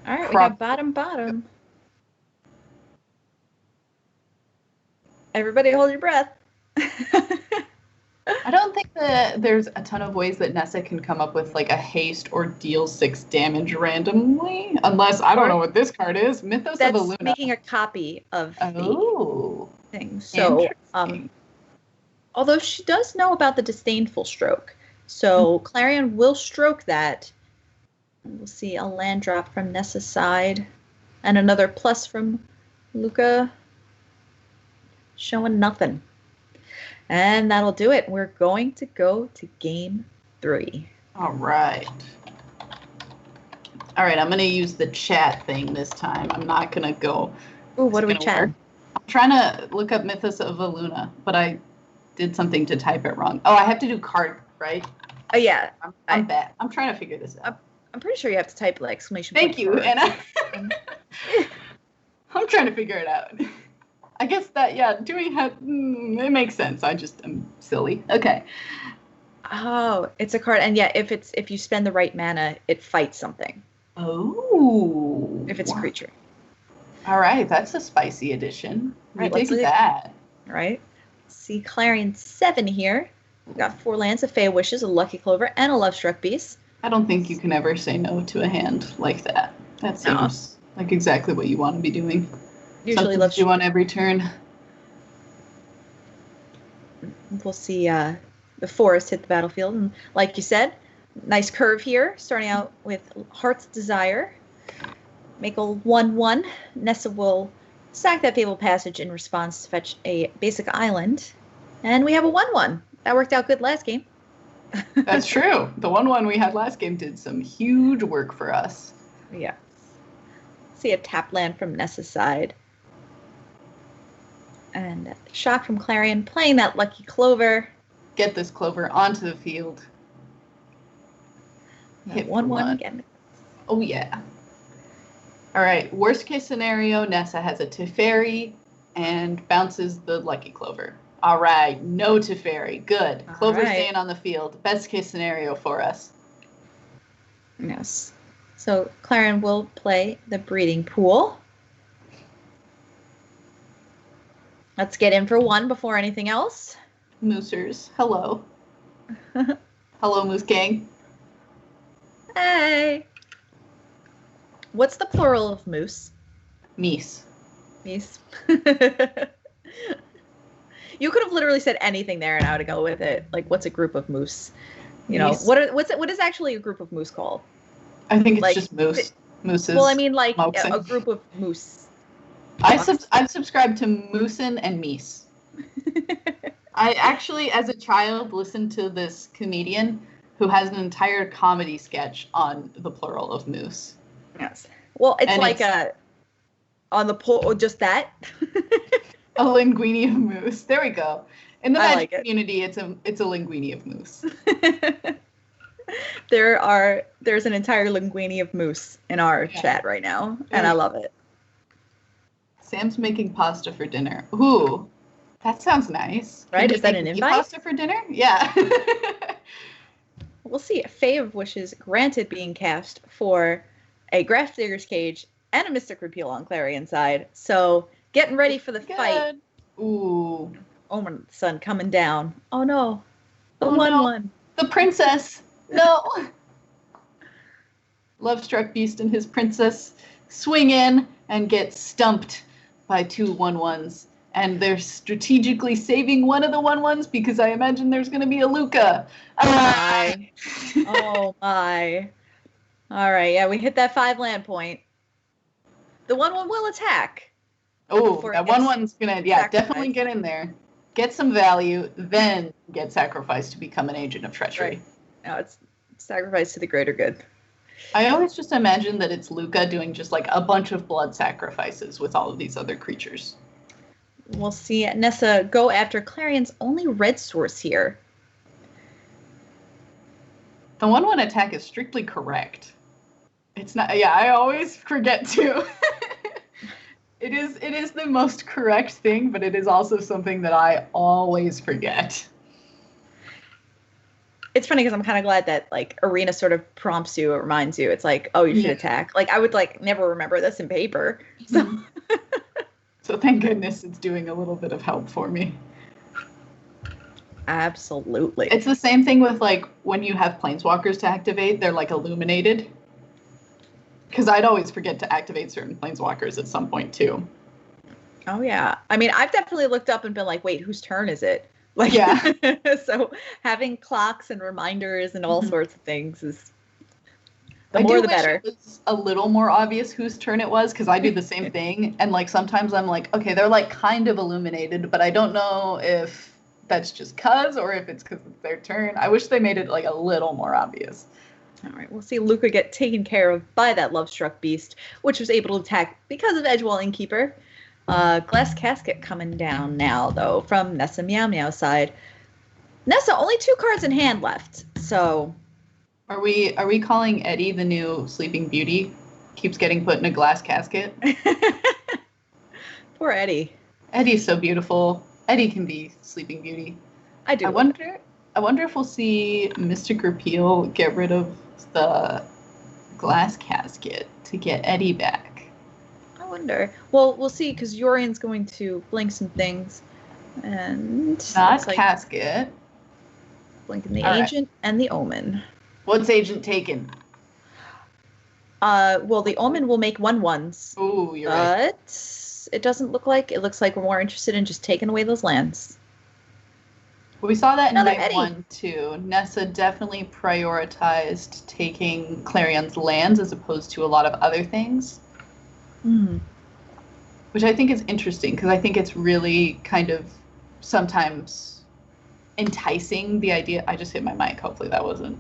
All right, we got bottom. Everybody hold your breath. I don't think that there's a ton of ways that Nessa can come up with a haste or deal 6 damage randomly, unless I don't know what this card is. Mythos of Illuna. That's making a copy of the thing. So, although she does know about the disdainful stroke, so Clarion will stroke that. We'll see a land drop from Nessa's side, and another plus from Luca. Showing nothing. And that'll do it. We're going to go to game 3. All right. I'm going to use the chat thing this time. I'm not going to go. Ooh, what are we chatting? I'm trying to look up Mythos of Illuna, but I did something to type it wrong. Oh, I have to do card, right? Oh, yeah. I'm bad. I'm trying to figure this out. I'm pretty sure you have to type exclamation point. Thank you, Anna. I'm trying to figure it out. I guess that, it makes sense. I just am silly. Okay. Oh, it's a card. And yeah, if you spend the right mana, it fights something. Oh. If it's a creature. All right. That's a spicy addition. Right, let's do that. All right. See Clarion 7 here. We've got 4 lands, a Fey Wishes, a Lucky Clover, and a Lovestruck Beast. I don't think you can ever say no to a hand like that. That seems like exactly what you want to be doing. Usually Something you on every turn. We'll see the forest hit the battlefield. And like you said, nice curve here, starting out with Heart's Desire. Make a 1/1. Nessa will sack that Fabled Passage in response to fetch a basic island. And we have a 1/1. That worked out good last game. That's true. The 1/1 we had last game did some huge work for us. Yeah. See a tap land from Nessa's side. And shock from Clarion, playing that lucky clover. Get this clover onto the field. Hit 1/1 again. Oh, yeah. All right. Worst case scenario, Nessa has a Teferi and bounces the lucky clover. All right. No Teferi. Good. Clover staying on the field. Best case scenario for us. Yes. So Clarion will play the breeding pool. Let's get in for one before anything else. Moosers, hello. Hello, Moose Gang. Hey. What's the plural of moose? Meese. Meese. You could have literally said anything there and I would go with it. Like, what's a group of moose? You know, what is actually a group of moose called? I think it's just moose. Mooses. Well, I mean, like a group of moose. I've subscribed to Moosin and Meese. I actually, as a child, listened to this comedian who has an entire comedy sketch on the plural of moose. Yes. Well, it's on the poll, just that. A linguine of moose. There we go. In the Magic community, it's a linguine of moose. There's an entire linguine of moose in our chat right now, and I love it. Sam's making pasta for dinner. Ooh, that sounds nice. Right? Is that an invite? Pasta for dinner? Yeah. We'll see. Fae of Wishes granted being cast for a Grafdigger's Cage and a Mystic Repeal on Clarion's side. So getting ready for the fight. Ooh. Omen Sun coming down. Oh no. The 1/1. The princess. No. Lovestruck Beast and his princess swing in and get stumped by 2 1/1s. And they're strategically saving one of the 1/1s because I imagine there's going to be a Luca. Oh my. All right. Yeah, we hit that 5 land point. The 1/1 will attack. Oh, that 1/1's going to, definitely get in there. Get some value, then get sacrificed to become an agent of treachery. Right. No, it's sacrifice to the greater good. I always just imagine that it's Luca doing just like a bunch of blood sacrifices with all of these other creatures. We'll see Nessa go after Clarion's only red source here. The 1/1 attack is strictly correct. It's not. Yeah, I always forget to. It is the most correct thing, but it is also something that I always forget. It's funny because I'm kind of glad that like Arena sort of prompts you, it reminds you. It's like, oh, you should attack. Like I would like never remember this in paper. So. So thank goodness it's doing a little bit of help for me. Absolutely. It's the same thing with like when you have planeswalkers to activate, they're like illuminated. Because I'd always forget to activate certain planeswalkers at some point too. Oh yeah. I mean, I've definitely looked up and been like, wait, whose turn is it? Like, yeah. So having clocks and reminders and all sorts of things is the I more do the wish better. It was a little more obvious whose turn it was because I do the same thing. And like sometimes I'm like, okay, they're like kind of illuminated, but I don't know if that's just cuz or if it's because it's their turn. I wish they made it like a little more obvious. All right, we'll see Luca get taken care of by that Lovestruck Beast, which was able to attack because of Edgewall Innkeeper. Glass Casket coming down now, though, from Nessa Meow Meow's side. Nessa, only 2 cards in hand left, so... Are we calling Eddie the new Sleeping Beauty? Keeps getting put in a glass casket? Poor Eddie. Eddie's so beautiful. Eddie can be Sleeping Beauty. I do. I wonder if we'll see Mystic Repeal get rid of the glass casket to get Eddie back. I wonder. Well, we'll see, because Yorian's going to blink some things. And... Not casket. Blinking the Agent and the Omen. What's Agent taken? Well, the Omen will make 1/1s. Ooh, you're right. But it doesn't look like... It looks like we're more interested in just taking away those lands. Well, we saw that in Another night Eddie. 1, too. Nessa definitely prioritized taking Clarion's lands as opposed to a lot of other things. Mm. Which I think is interesting, because I think it's really kind of sometimes enticing. The idea, I just hit my mic. Hopefully that wasn't.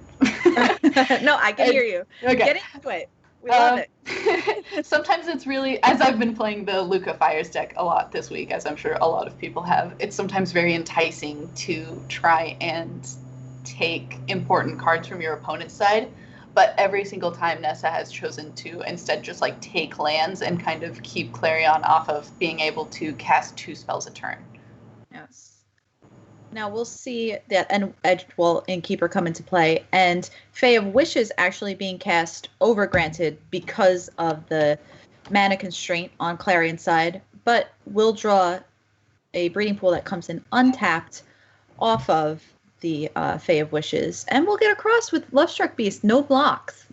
No, I can hear you. Okay. Get into it. We love it. Sometimes it's really, as I've been playing the Luca Fires deck a lot this week, as I'm sure a lot of people have, it's sometimes very enticing to try and take important cards from your opponent's side. But every single time Nessa has chosen to instead just like take lands and kind of keep Clarion off of being able to cast 2 spells a turn. Yes. Now we'll see that Innkeeper come into play, and Fae of Wishes actually being cast over granted because of the mana constraint on Clarion's side, but we'll draw a breeding pool that comes in untapped off of the Fae of Wishes, and we'll get across with Lovestruck Beast, no blocks.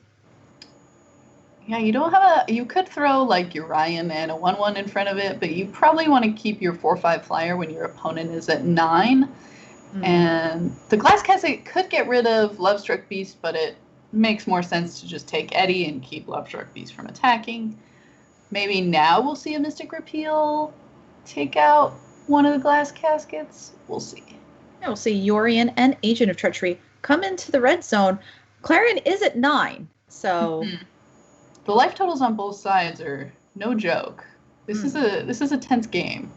Yeah, you don't have you could throw like Urian and a 1/1 in front of it, but you probably want to keep your 4/5 flyer when your opponent is at 9. And the Glass Casket could get rid of Lovestruck Beast, but it makes more sense to just take Eddie and keep Lovestruck Beast from attacking. Maybe now we'll see a Mystic Repeal take out one of the Glass Caskets. We'll see. Yeah, we'll see Urian and Agent of Treachery come into the red zone. Clarion is at 9, so the life totals on both sides are no joke. This is a tense game.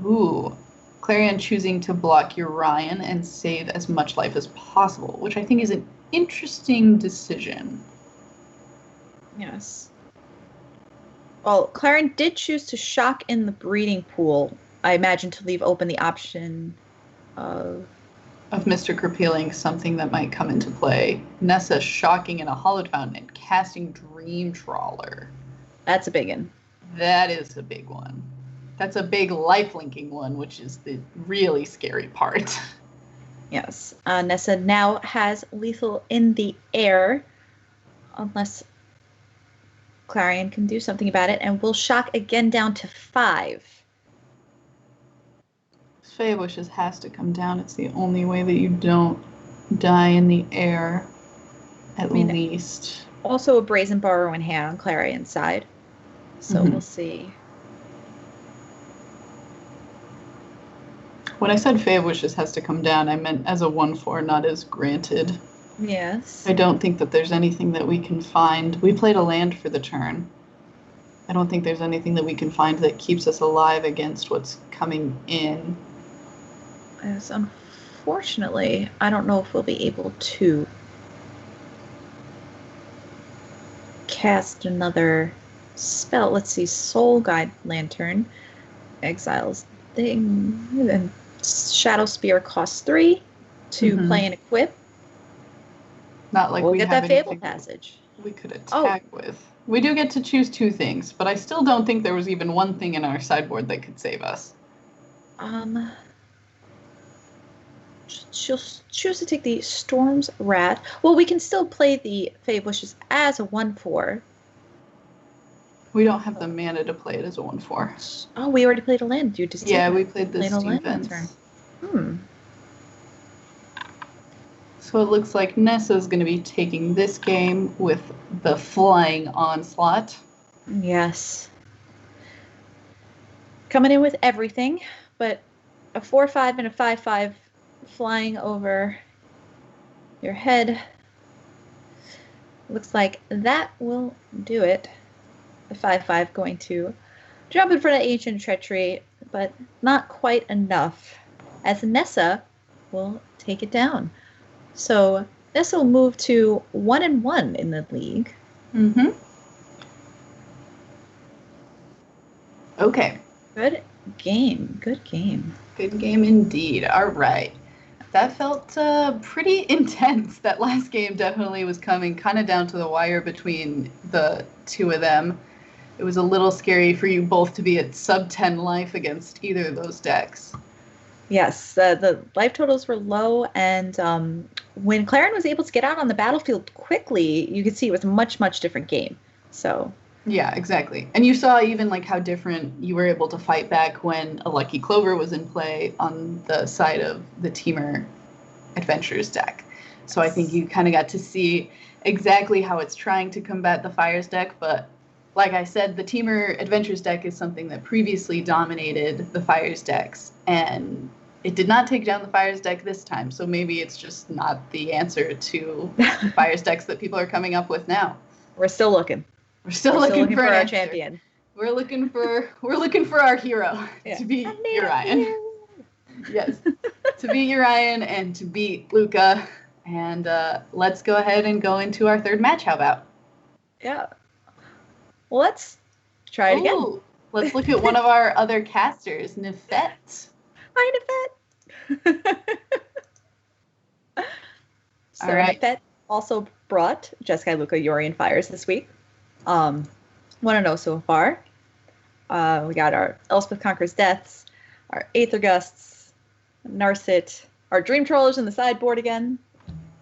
Ooh, Clarion choosing to block Urian and save as much life as possible, which I think is an interesting decision. Yes. Well, Clarion did choose to shock in the breeding pool, I imagine, to leave open the option of Mystic Repealing something that might come into play. Nessa shocking in a Hallowed Fountain and casting Dream Trawler. That's a big one. That is a big one. That's a big life-linking one, which is the really scary part. Yes. Nessa now has lethal in the air, unless Clarion can do something about it, and will shock again down to 5. Fae of Wishes has to come down. It's the only way that you don't die in the air, at least. Also a Brazen Borrow in hand on Clarion's side, so we'll see. When I said Fae of Wishes has to come down, I meant as a 1/4, not as granted. Yes. I don't think that there's anything that we can find. We played a land for the turn. I don't think there's anything that we can find that keeps us alive against what's coming in. Yes, unfortunately, I don't know if we'll be able to cast another spell. Let's see, Soul Guide Lantern exiles thing, and Shadow Spear costs 3 to play and equip. Not like we'll we get have that Fable Passage. We could attack with. We do get to choose 2 things, but I still don't think there was even one thing in our sideboard that could save us. She'll choose to take the Storm's Wrath. Well, we can still play the Fae of Wishes as a 1/4. We don't have the mana to play it as a 1/4. Oh, we already played a land. You just we played the Stevens. So it looks like Nessa's going to be taking this game with the Flying Onslaught. Yes. Coming in with everything, but a 4/5 and a 5/5 flying over your head. Looks like that will do it. The 5/5 going to jump in front of Ancient Treachery, but not quite enough, as Nessa will take it down. So Nessa will move to 1-1 in the league. Okay. Good game. Good game. Good game indeed. All right. That felt pretty intense. That last game definitely was coming kind of down to the wire between the two of them. It was a little scary for you both to be at sub 10 life against either of those decks. Yes, the life totals were low, and when Clarion was able to get out on the battlefield quickly, you could see it was a much, much different game. So yeah, exactly. And you saw even like how different you were able to fight back when a Lucky Clover was in play on the side of the Teamer Adventures deck. So I think you kind of got to see exactly how it's trying to combat the Fires deck, but like I said, the Teamer Adventures deck is something that previously dominated the Fires decks, and it did not take down the Fires deck this time, so maybe it's just not the answer to the Fires decks that people are coming up with now. We're still looking. We're still looking for our champion. We're looking for our hero to beat Urian. Yes, to beat Urian and to beat Luca. And let's go ahead and go into our third match. How about? Yeah. Well, let's try it again. Let's look at one of our other casters, Nefet. Hi, Nefet. So all right. Nefet also brought Jeskai, Luca, Urian Fires this week. Want to know so far? We got our Elspeth Conquers Deaths, our Aether Gusts, Narset, our Dream Trollers in the sideboard again,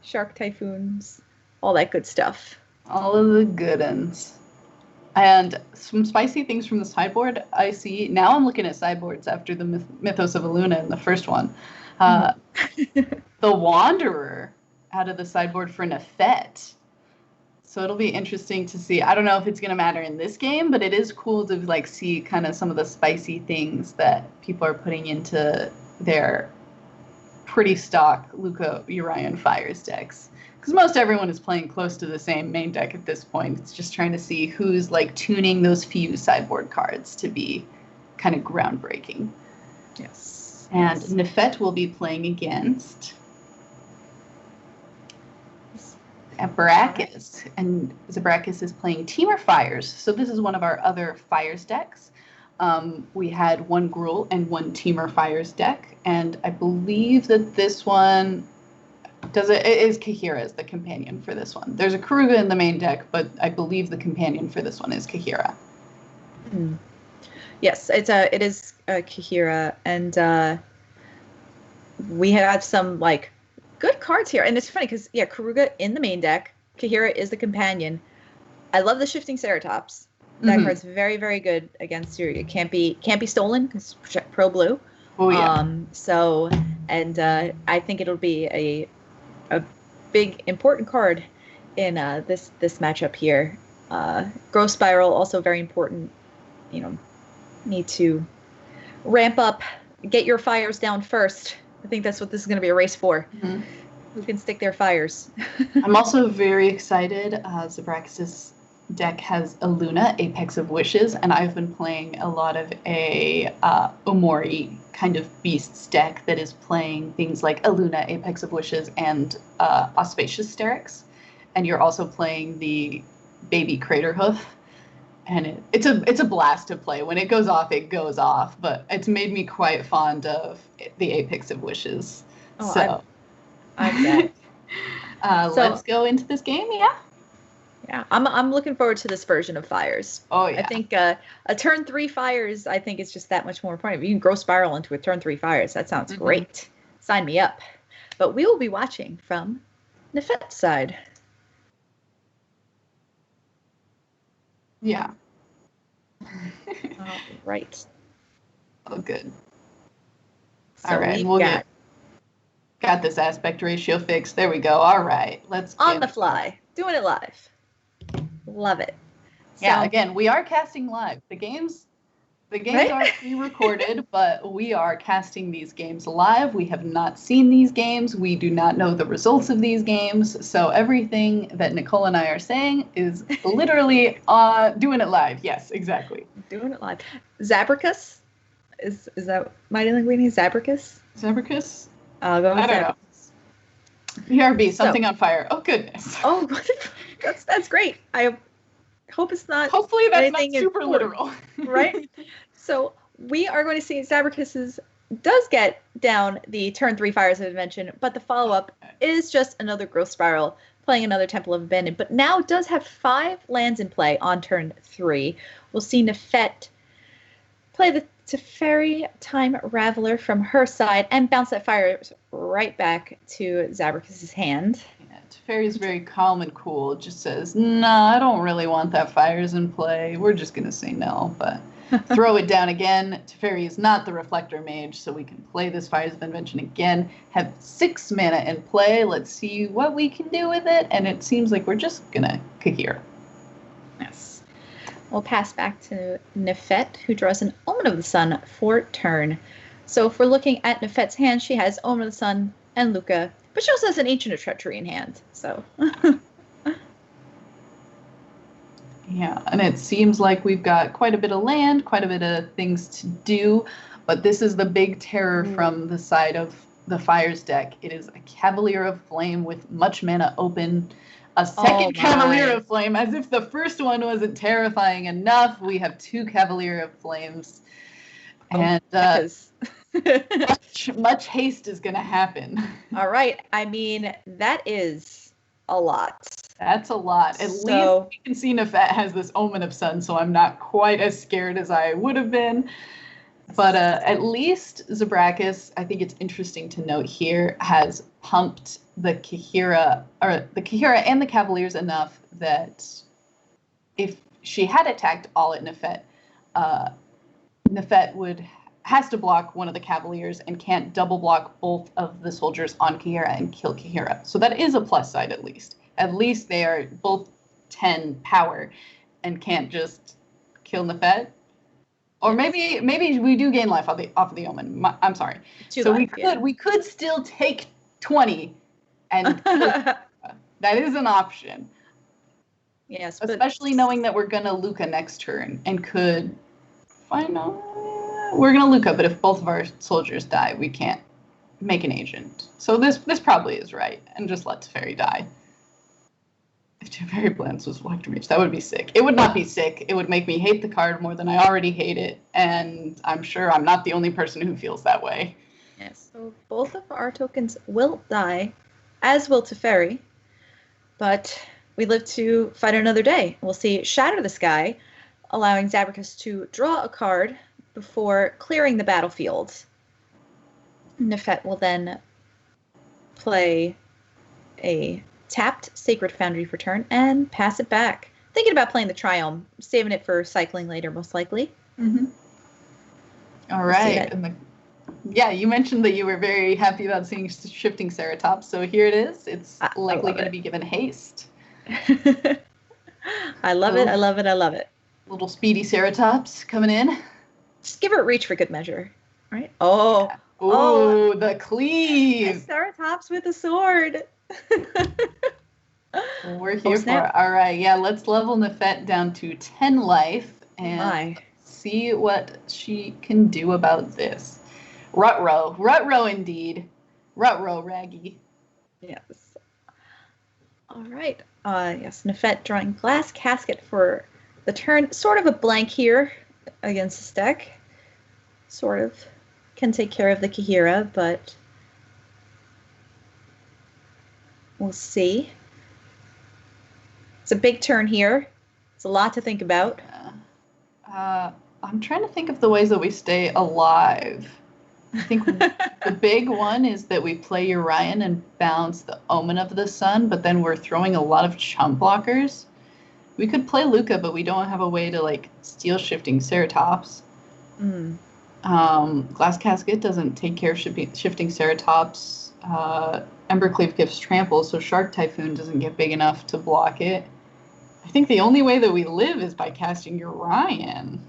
Shark Typhoons, all that good stuff. All of the good ones. And some spicy things from the sideboard I see. Now I'm looking at sideboards after the Mythos of Aluna in the first one. The Wanderer out of the sideboard for Nefet. So it'll be interesting to see. I don't know if it's going to matter in this game, but it is cool to like see kind of some of the spicy things that people are putting into their pretty stock Luca Urian Fires decks. Because most everyone is playing close to the same main deck at this point. It's just trying to see who's like tuning those few sideboard cards to be kind of groundbreaking. Yes. And Nefet will be playing against Zabracus, and Zabracus is playing Teamer Fires. So this is one of our other Fires decks. We had one Gruul and one Teamer Fires deck, and I believe that this one it is Kahira is the companion for this one. There's a Karuga in the main deck, but I believe the companion for this one is Kahira. Yes, it is Kahira, and we have some like good cards here, and it's funny because Karuga in the main deck, Kahira is the companion. I love the Shifting Ceratops. That card's very, very good against Syria. Can't be stolen because pro blue. Oh yeah. So I think it'll be a big important card in this matchup here. Growth Spiral also very important. You know, need to ramp up, get your fires down first. I think that's what this is going to be a race for. Who can stick their fires? I'm also very excited. Zabracus' deck has Aluna, Apex of Wishes, and I've been playing a lot of a Omori kind of beasts deck that is playing things like Aluna, Apex of Wishes, and Auspicious Sterix. And you're also playing the Baby Craterhoof. And it's a blast to play. When it goes off, it goes off. But it's made me quite fond of the Apex of Wishes. Oh, so I bet. Let's go into this game, yeah? Yeah, I'm looking forward to this version of Fires. Oh, yeah. I think a turn 3 Fires, I think it's just that much more important. You can grow Spiral into a turn 3 Fires. That sounds great. Sign me up. But we will be watching from Nefet's side. Yeah. All right. Oh, good. So all right, we'll got this aspect ratio fixed. There we go. All right, let's on the fly, doing it live. Love it. Yeah. Again, we are casting live. The games right? are pre-recorded, but we are casting these games live. We have not seen these games. We do not know the results of these games. So everything that Nicole and I are saying is literally doing it live. Yes, exactly. Doing it live. Zabracus? Is that Mighty Linguini? Zabracus? Zabracus? I'll go with I don't know. BRB, something on fire. Oh, goodness. Oh, that's great. I hope it's not. Hopefully that's not super literal. Right? So we are going to see Zabracus does get down the turn 3 Fires as I mentioned, but the follow-up is just another Growth Spiral, playing another Temple of Abandon, but now does have 5 lands in play on turn 3. We'll see Nefet play the Teferi Time Raveler from her side and bounce that fire right back to Zabracus' hand. Yeah, Teferi's very calm and cool. Just says, "Nah, I don't really want that fires in play. We're just gonna say no." But throw it down again. Teferi is not the Reflector Mage, so we can play this Fires of Invention again. Have 6 mana in play. Let's see what we can do with it. And it seems like we're just gonna Kahir. Yes. We'll pass back to Nefet, who draws an Omen of the Sun for turn. So if we're looking at Nefet's hand, she has Omen of the Sun and Luca, but she also has an Ancient of Treachery in hand. So yeah, and it seems like we've got quite a bit of land, quite a bit of things to do, but this is the big terror from the side of the Fires deck. It is a Cavalier of Flame with much mana open, a second Cavalier of Flame, as if the first one wasn't terrifying enough. We have 2 Cavalier of Flames, and much haste is going to happen. All right. I mean, that is a lot. That's a lot. At least we can see Nefet has this Omen of Sun, so I'm not quite as scared as I would have been. But at least Zabrakis, I think it's interesting to note here, has pumped the Kahira and the Cavaliers enough that if she had attacked all at Nefet, Nefet has to block one of the Cavaliers and can't double block both of the soldiers on Kahira and kill Kahira. So that is a plus side at least. At least they are both 10 power and can't just kill Nefet. Or maybe we do gain life off of the Omen. I'm sorry. We could still take 20 and that is an option. Yes, especially knowing that we're gonna Luca next turn and could we're gonna Luca, but if both of our soldiers die, we can't make an agent. So this probably is right, and just let Teferi die. If Teferi Blance was Electrum Mage, that would be sick. It would not be sick. It would make me hate the card more than I already hate it, and I'm sure I'm not the only person who feels that way. Yes, so both of our tokens will die, as will Teferi, but we live to fight another day. We'll see Shatter the Sky, allowing Zabrakis to draw a card before clearing the battlefield. Nefet will then play a tapped Sacred Foundry for turn and pass it back. Thinking about playing the Triome, saving it for cycling later, most likely. Mm-hmm. All right. Yeah, you mentioned that you were very happy about seeing Shifting Ceratops, so here it is. It's likely going to be given haste. I love it. I love it. I love it. Little speedy Ceratops coming in. Just give it reach for good measure, right? Oh. Yeah. Ooh, the cleave. Ceratops with a sword. We're here for it. All right, yeah, let's level Nefet down to 10 life and see what she can do about this. Rut-row indeed. Rut-row, Raggy. Yes. All right. Yes, Nefet drawing Glass Casket for the turn. Sort of a blank here against this deck. Sort of can take care of the Kahira, but we'll see. It's a big turn here. It's a lot to think about. I'm trying to think of the ways that we stay alive. I think the big one is that we play Urian and bounce the Omen of the Sun, but then we're throwing a lot of chump blockers. We could play Luca, but we don't have a way to steal Shifting Ceratops. Glass Casket doesn't take care of Shifting Ceratops. Embercleave gives Trample, so Shark Typhoon doesn't get big enough to block it. I think the only way that we live is by casting Urian.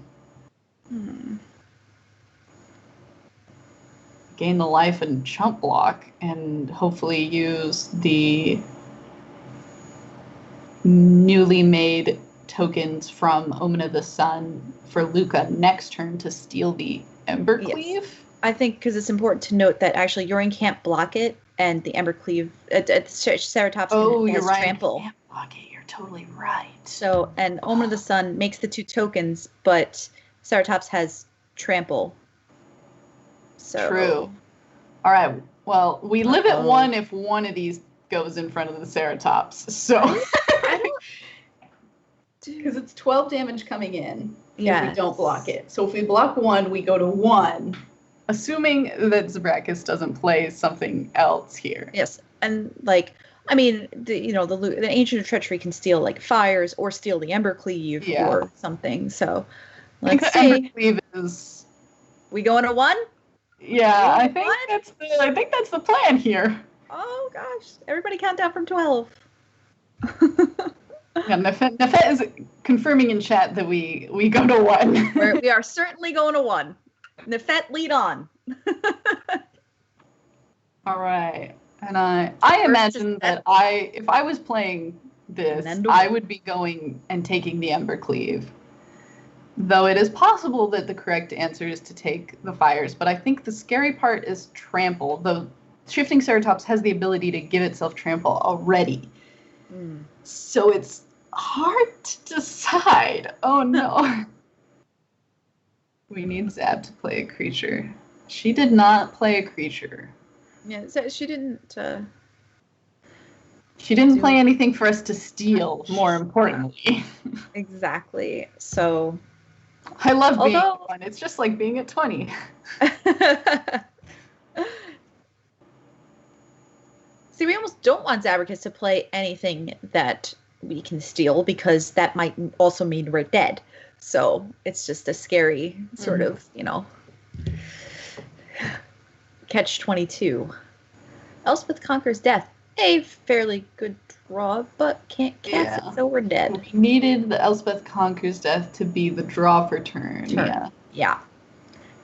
Gain the life and chump block, and hopefully use the newly made tokens from Omen of the Sun for Luca next turn to steal the Embercleave. Yes. I think because it's important to note that actually Urian can't block it, and the Embercleave, Ceratops has Trample. Can't block it. You're totally right. So, and Omen of the Sun makes the 2 tokens, but Ceratops has Trample. So. True. All right. Well, we live at 1 if one of these goes in front of the Ceratops. So. Because it's 12 damage coming in if we don't block it. So if we block 1, we go to 1. Assuming that Zabrakis doesn't play something else here. Yes, and the Ancient of Treachery can steal fires or steal the Embercleave or something. So let's see. Embercleave is. We going to 1? Yeah, I think that's the plan here. Oh gosh! Everybody count down from 12. Yeah, Nefet is confirming in chat that we go to 1. We are certainly going to 1. Nefet, lead on. All right. And I imagine that if I was playing this, I would be going and taking the Embercleave. Though it is possible that the correct answer is to take the fires, but I think the scary part is trample. The shifting Ceratops has the ability to give itself trample already. So it's hard to decide. Oh no. We need Zab to play a creature. She did not play a creature. Yeah, so she didn't. She didn't play anything for us to steal, more importantly. Exactly. So. I love being at 1. It's just like being at 20. See, we almost don't want Zabricus to play anything that we can steal because that might also mean we're dead. So it's just a scary sort of, catch-22. Elspeth Conquers Death. A fairly good draw, but can't cast it, so we're dead. We needed the Elspeth Conquers Death to be the draw for turn. Yeah.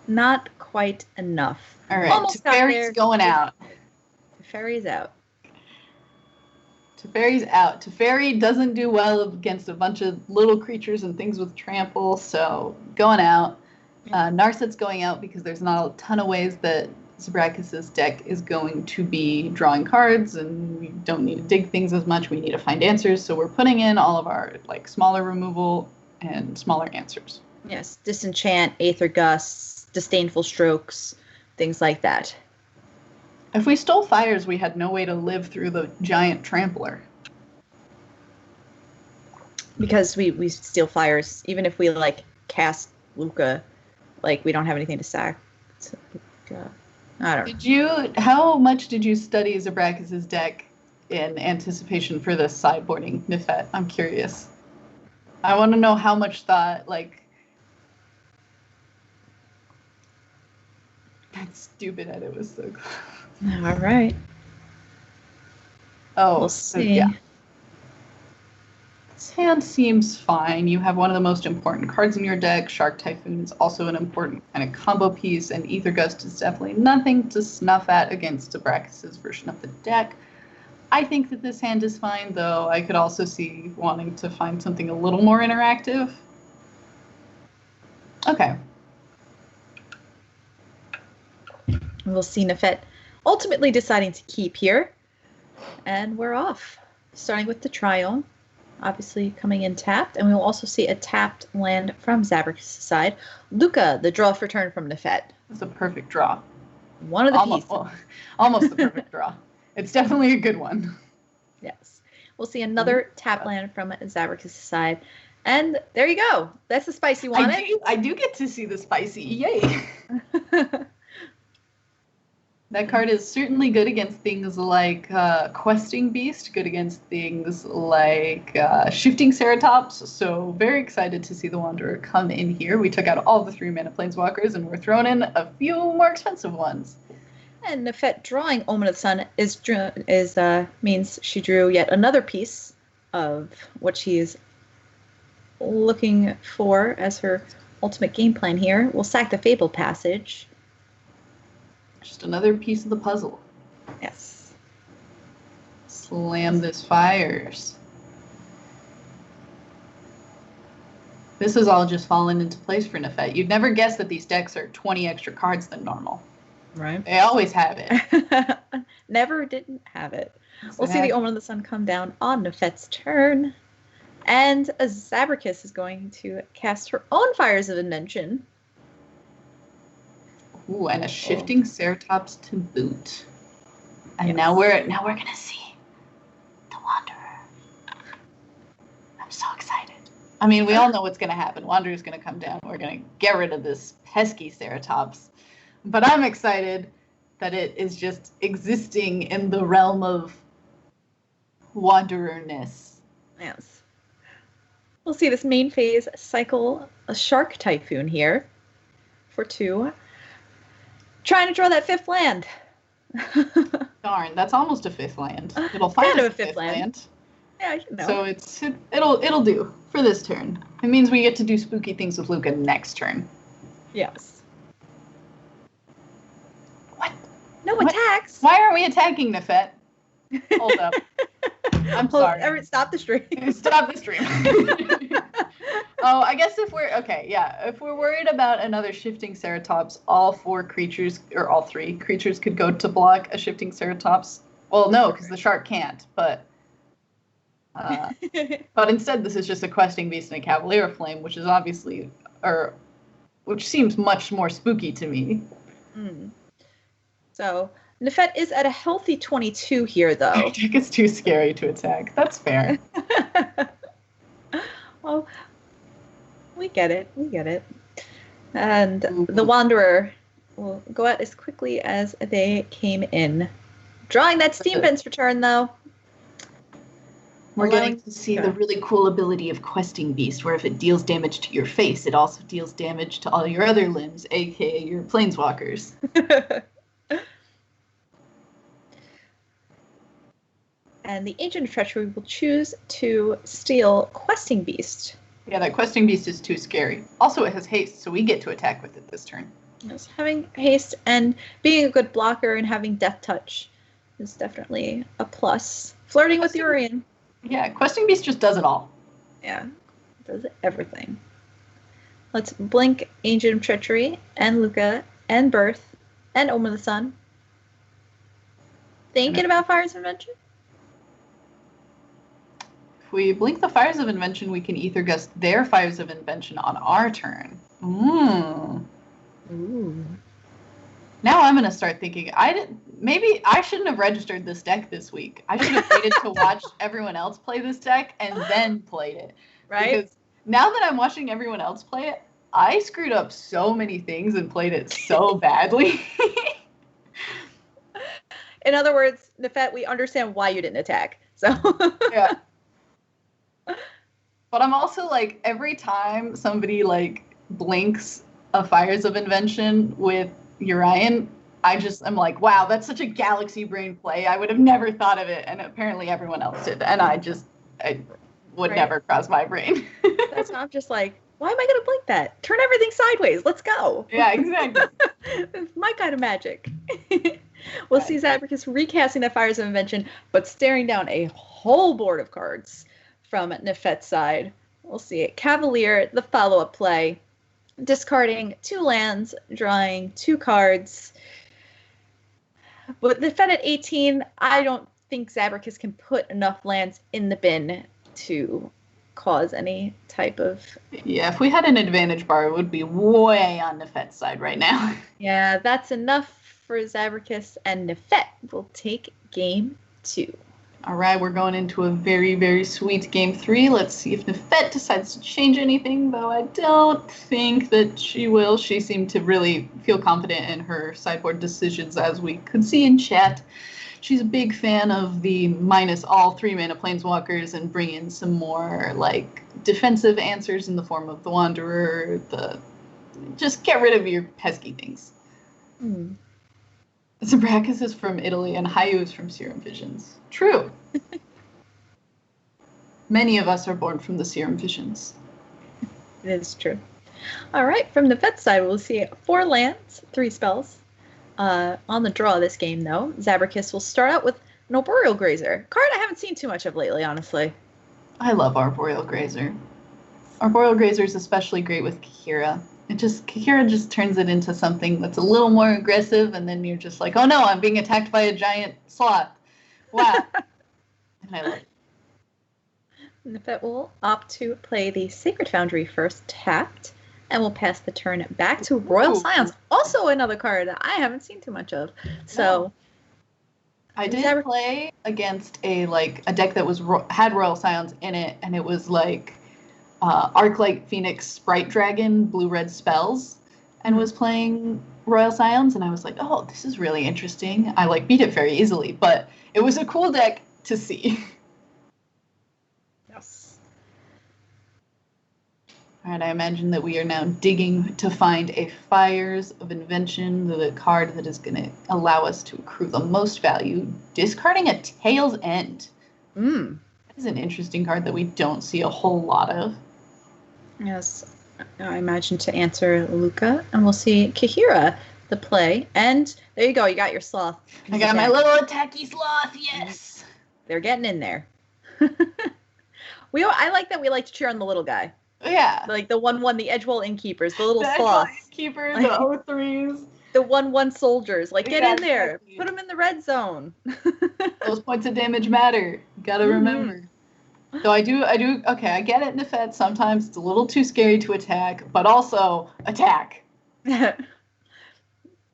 Not quite enough. All right, Teferi's going out. Teferi's out. Teferi's out. Teferi doesn't do well against a bunch of little creatures and things with trample, so going out. Narset's going out because there's not a ton of ways that Zabracus's deck is going to be drawing cards, and we don't need to dig things as much. We need to find answers, so we're putting in all of our smaller removal and smaller answers. Yes, Disenchant, Aether Gusts, Disdainful Strokes, things like that. If we stole fires, we had no way to live through the giant trampler. Because we steal fires, even if we cast Luca, we don't have anything to sack. I don't know. How much did you study Zabracus's deck in anticipation for this sideboarding, Nefet? I'm curious. I want to know how much thought, that stupid edit was so close. All right. Oh, we'll see. Yeah. This hand seems fine. You have one of the most important cards in your deck. Shark Typhoon is also an important kind of combo piece, and Aether Gust is definitely nothing to snuff at against Zabracus's version of the deck. I think that this hand is fine, though I could also see wanting to find something a little more interactive. Okay. We'll see Nefet ultimately deciding to keep here. And we're off. Starting with the Triome. Obviously coming in tapped. And we will also see a tapped land from Zabricus' side. Luca, the draw for turn from Nefet. It's a perfect draw. One of the pieces. Almost the perfect draw. It's definitely a good one. Yes. We'll see another tap land from Zabricus' side. And there you go. That's the spice you wanted. I do get to see the spicy. Yay. That card is certainly good against things like Questing Beast, good against things like Shifting Ceratops, so very excited to see the Wanderer come in here. We took out all the 3-mana Planeswalkers, and we're throwing in a few more expensive ones. And Nefet drawing Omen of the Sun means she drew yet another piece of what she's looking for as her ultimate game plan here. We'll sack the Fable Passage. Just another piece of the puzzle. Yes. Slam this fires. This has all just fallen into place for Nefet. You'd never guess that these decks are 20 extra cards than normal. Right. They always have it. Never didn't have it. We'll see the Omen of the Sun come down on Nefet's turn. And Zabricus is going to cast her own Fires of Invention. Ooh, and a Shifting Ceratops to boot. And now we're gonna see the Wanderer. I'm so excited. I mean, we all know what's gonna happen. Wanderer's gonna come down. We're gonna get rid of this pesky Ceratops. But I'm excited that it is just existing in the realm of Wanderer-ness. Yes. We'll see this main phase cycle a Shark Typhoon here for 2. Trying to draw that 5th land. Darn, that's almost a 5th land. It'll find kind of us a 5th land. Yeah, you know. So it'll do for this turn. It means we get to do spooky things with Luca next turn. Yes. What? No attacks. Why aren't we attacking Nefet? Hold up. I'm sorry. Stop the stream. Stop the stream. Oh, I guess if we're worried about another shifting Ceratops, all four creatures, or all three creatures could go to block a shifting Ceratops. Well, no, because the shark can't, but instead this is just a questing beast and a Cavalier Flame, which is obviously, which seems much more spooky to me. So, Nefet is at a healthy 22 here, though. I think it's too scary to attack. That's fair. Well, we get it. And the Wanderer will go out as quickly as they came in. Drawing that Steam Fence return, though. We're getting to see the really cool ability of Questing Beast, where if it deals damage to your face, it also deals damage to all your other limbs, aka your planeswalkers. And the Agent of Treachery will choose to steal Questing Beast. Yeah, that Questing Beast is too scary. Also, it has haste, so we get to attack with it this turn. Yes, having haste and being a good blocker and having Death Touch is definitely a plus. Flirting with Urian. Yeah, Questing Beast just does it all. Yeah, does everything. Let's blink Agent of Treachery and Luca and Birth and Omen of the Sun. Thinking about Fires of Invention? If we blink the Fires of Invention, we can Ether Gust their Fires of Invention on our turn. Ooh. Now I'm going to start thinking, maybe I shouldn't have registered this deck this week. I should have waited to watch everyone else play this deck and then played it. Right? Because now that I'm watching everyone else play it, I screwed up so many things and played it so badly. In other words, Nefet, we understand why you didn't attack. So yeah. But I'm also like, every time somebody like blinks a Fires of Invention with Urian, I'm like, wow, that's such a galaxy brain play. I would have never thought of it, and apparently everyone else did, and I would never cross my brain. That's not just like, why am I going to blink that? Turn everything sideways. Let's go. Yeah, exactly. It's my kind of magic. We'll see Zabricus recasting that Fires of Invention, but staring down a whole board of cards from Nefet's side. We'll see it. Cavalier, the follow-up play. Discarding 2 lands, drawing 2 cards. But Nefet at 18, I don't think Zabricus can put enough lands in the bin to cause any type of... Yeah, if we had an advantage bar, it would be way on Nefet's side right now. Yeah, that's enough for Zabricus, and Nefet will take game 2. All right, we're going into a very, very sweet game 3. Let's see if Nefet decides to change anything, though I don't think that she will. She seemed to really feel confident in her sideboard decisions, as we could see in chat. She's a big fan of the minus all 3-mana planeswalkers and bring in some more like defensive answers in the form of the Wanderer. Just get rid of your pesky things. Zabracus is from Italy and Hayu is from Serum Visions. True. Many of us are born from the Serum Visions. It is true. All right, from the vet side, we'll see 4 lands, 3 spells. On the draw this game, though, Zabricus will start out with an Arboreal Grazer. Card I haven't seen too much of lately, honestly. I love Arboreal Grazer. Arboreal Grazer is especially great with Kikira. Kikira just turns it into something that's a little more aggressive, and then you're just like, oh no, I'm being attacked by a giant sloth. Wow. And I love it. Nefet will opt to play the Sacred Foundry first tapped, and we'll pass the turn back to Royal Scions. Also another card I haven't seen too much of. So I did play against a deck that had Royal Scions in it, and it was like Arclight Phoenix Sprite Dragon, blue-red spells, and was playing Royal Scions, and I was like, oh, this is really interesting. I beat it very easily, but it was a cool deck to see. Yes. All right, I imagine that we are now digging to find a Fires of Invention, the card that is going to allow us to accrue the most value, discarding a Tail's End. This is an interesting card that we don't see a whole lot of. Yes, I imagine to answer Luca, and we'll see Kahira the play. And there you go, you got your sloth. I got my little attacky sloth, yes! They're getting in there. I like that we like to cheer on the little guy. Yeah. Like the 1/1, the Edgewall Innkeepers, the little sloths. The Innkeepers, the O3s. The 1/1 soldiers. Like, get in there. Exactly. Put them in the red zone. Those points of damage matter. You gotta remember. So I do, okay, I get it, Nefet. Sometimes it's a little too scary to attack, but also attack.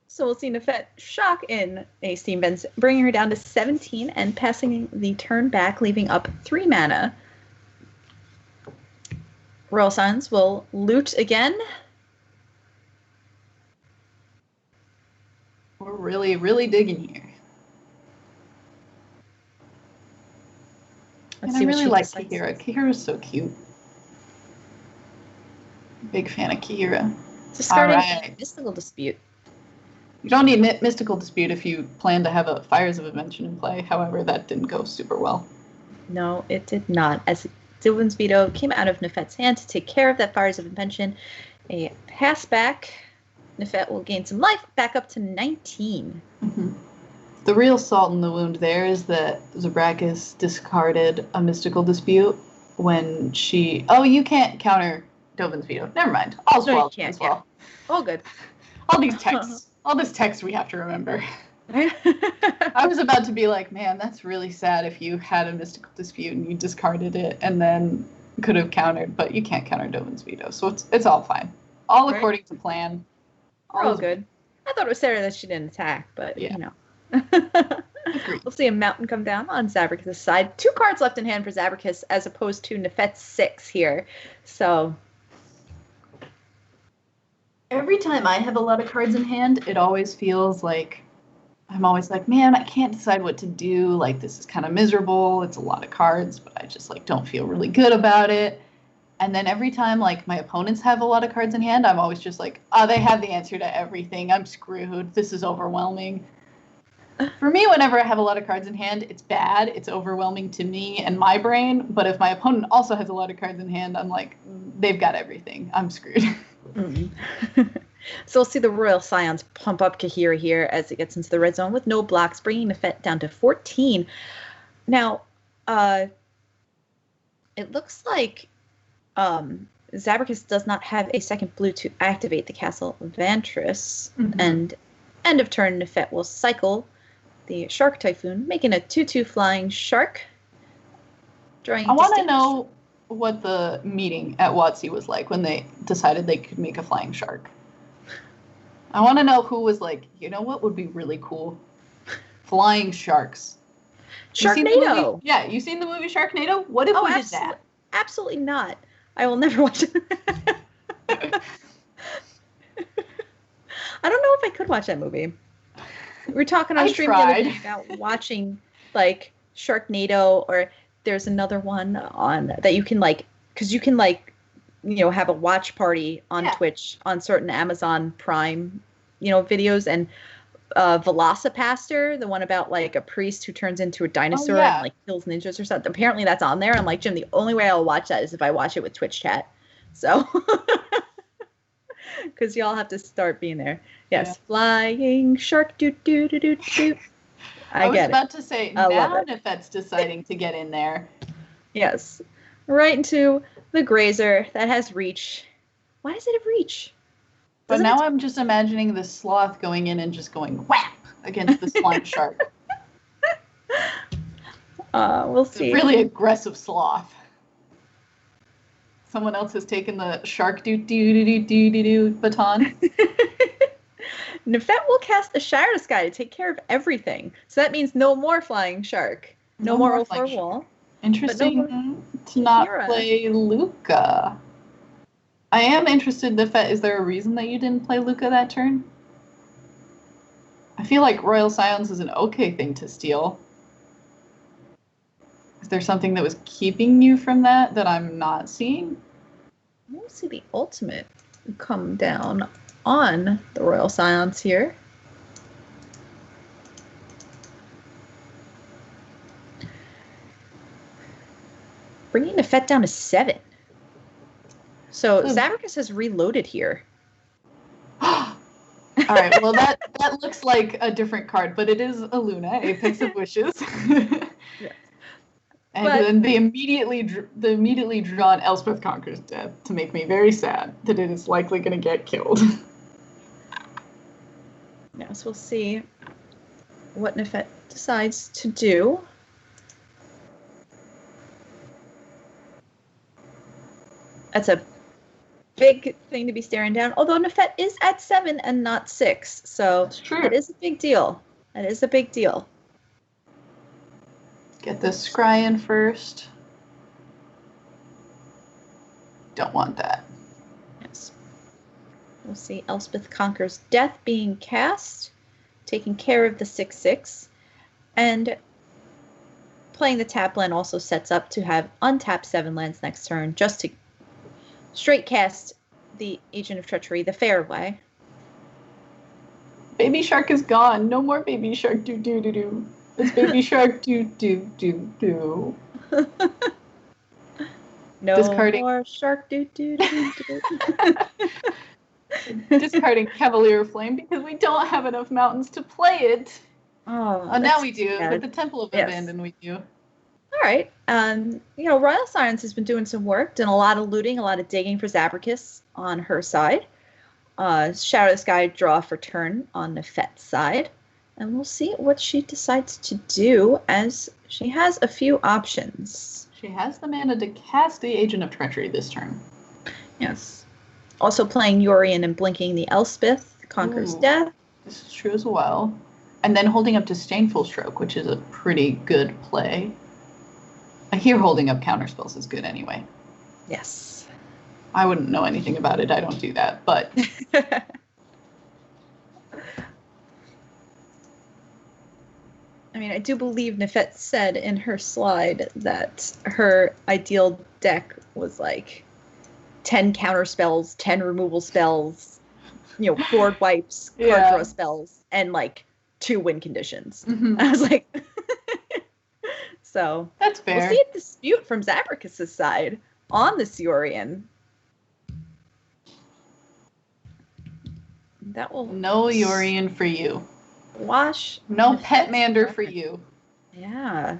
So we'll see Nefet shock in a Steam Vents, bringing her down to 17 and passing the turn back, leaving up 3 mana. Royal Scions will loot again. We're really, really digging here. And I really like Kahira. Kahira's so cute. Big fan of Kahira. Discarding a Mystical Dispute. You don't need Mystical Dispute if you plan to have a Fires of Invention in play. However, that didn't go super well. No, it did not. As Sylvan's Veto came out of Nefet's hand to take care of that Fires of Invention. A pass back. Nefet will gain some life, back up to 19. Mm-hmm. The real salt in the wound there is that Zabrakis discarded a Mystical Dispute when she... Oh, you can't counter Dovin's Veto. Never mind. All's well. You can't, well. Yeah. All good. All these texts. All this text we have to remember. I was about to be like, man, that's really sad if you had a Mystical Dispute and you discarded it and then could have countered, but you can't counter Dovin's Veto, so it's all fine. All right. According to plan. All good. I thought it was Sarah that she didn't attack, but, yeah. You know. We'll see a mountain come down on Zabrakis' side. 2 cards left in hand for Zabrakis as opposed to Nefet's 6 here. So every time I have a lot of cards in hand, it always feels like I'm always like, man, I can't decide what to do. Like, this is kind of miserable. It's a lot of cards, but I just like don't feel really good about it. And then every time like my opponents have a lot of cards in hand, I'm always just like, oh, they have the answer to everything. I'm screwed. This is overwhelming. For me, whenever I have a lot of cards in hand, it's bad. It's overwhelming to me and my brain. But if my opponent also has a lot of cards in hand, I'm like, they've got everything. I'm screwed. Mm-hmm. So we'll see the Royal Scions pump up Kahira here as it gets into the red zone with no blocks, bringing Nefet down to 14. Now, it looks like Zabrakis does not have a second blue to activate the Castle Vantress. Mm-hmm. And end of turn, Nefet will cycle the Shark Typhoon, making a 2/2 flying shark. I want to know what the meeting at WotC was like when they decided they could make a flying shark. I want to know who was like, you know what would be really cool? Flying sharks. Sharknado. Yeah, you seen the movie Sharknado? What if we did that? Absolutely not. I will never watch it. I don't know if I could watch that movie. We were talking on stream the other day about watching like Sharknado, or there's another one on that you can like, because you can like, you know, have a watch party on Twitch on certain Amazon Prime, you know, videos, and Velocipaster, the one about like a priest who turns into a dinosaur and like kills ninjas or something. Apparently that's on there. I'm like, Jim, the only way I'll watch that is if I watch it with Twitch chat. So, because y'all have to start being there. Yes, flying shark, do do do do do. I was about to say, now Nefet's deciding to get in there. Yes, right into the grazer that has reach. Why does it have reach? But now I'm just imagining the sloth going in and just going whap against the slime shark. We'll see. It's a really aggressive sloth. Someone else has taken the shark do baton. Nefet will cast a Shatter Sky to take care of everything. So that means no more flying shark. No more 0/4 wall. Interesting to not play Luca. I am interested, Nefet, is there a reason that you didn't play Luca that turn? I feel like Royal Scions is an okay thing to steal. Is there something that was keeping you from that I'm not seeing? We'll see the ultimate come down on the Royal Scions here. bringing Nefet down to 7. So Zabricus has reloaded here. All right, well that looks like a different card, but it is a Luna, Apex of Wishes. Yes. And then the immediately drawn Elspeth Conquers Death to make me very sad that it is likely going to get killed. Yes, we'll see what Nefet decides to do. That's a big thing to be staring down. Although Nefet is at 7 and not 6, so That's true. That is a big deal. That is a big deal. Get this scry in first. Don't want that. Yes. We'll see Elspeth Conquers Death being cast, taking care of the 6/6, and playing the tap land also sets up to have untapped 7 lands next turn, just to straight cast the Agent of Treachery the fair way. Baby Shark is gone. No more Baby Shark do do do do. It's Baby Shark do do do do. No Discarding. more Shark do do do do. Discarding Cavalier Flame because we don't have enough mountains to play it. Oh, Now we do. sad. With the Temple of Abandon, we do. All right. Royal Science has been doing some work, done a lot of looting, a lot of digging for Zabricus on her side. Shadow the Sky draw for turn on Nefet's side. And we'll see what she decides to do, as she has a few options. She has the mana to cast the Agent of Treachery this turn. Yes. Also playing Yorion and blinking the Elspeth Conquers Death. This is true as well. And then holding up Disdainful Stroke, which is a pretty good play. I hear holding up counterspells is good anyway. Yes. I wouldn't know anything about it. I don't do that, but... I mean, I do believe Nefet said in her slide that her ideal deck was like 10 counter spells, 10 removal spells, board wipes, card draw spells, and like 2 win conditions. Mm-hmm. I was like, so that's fair. We'll see a dispute from Zabricus' side on the Yorion. That will no Yorion for you. Wash. No Petmander for you. Yeah.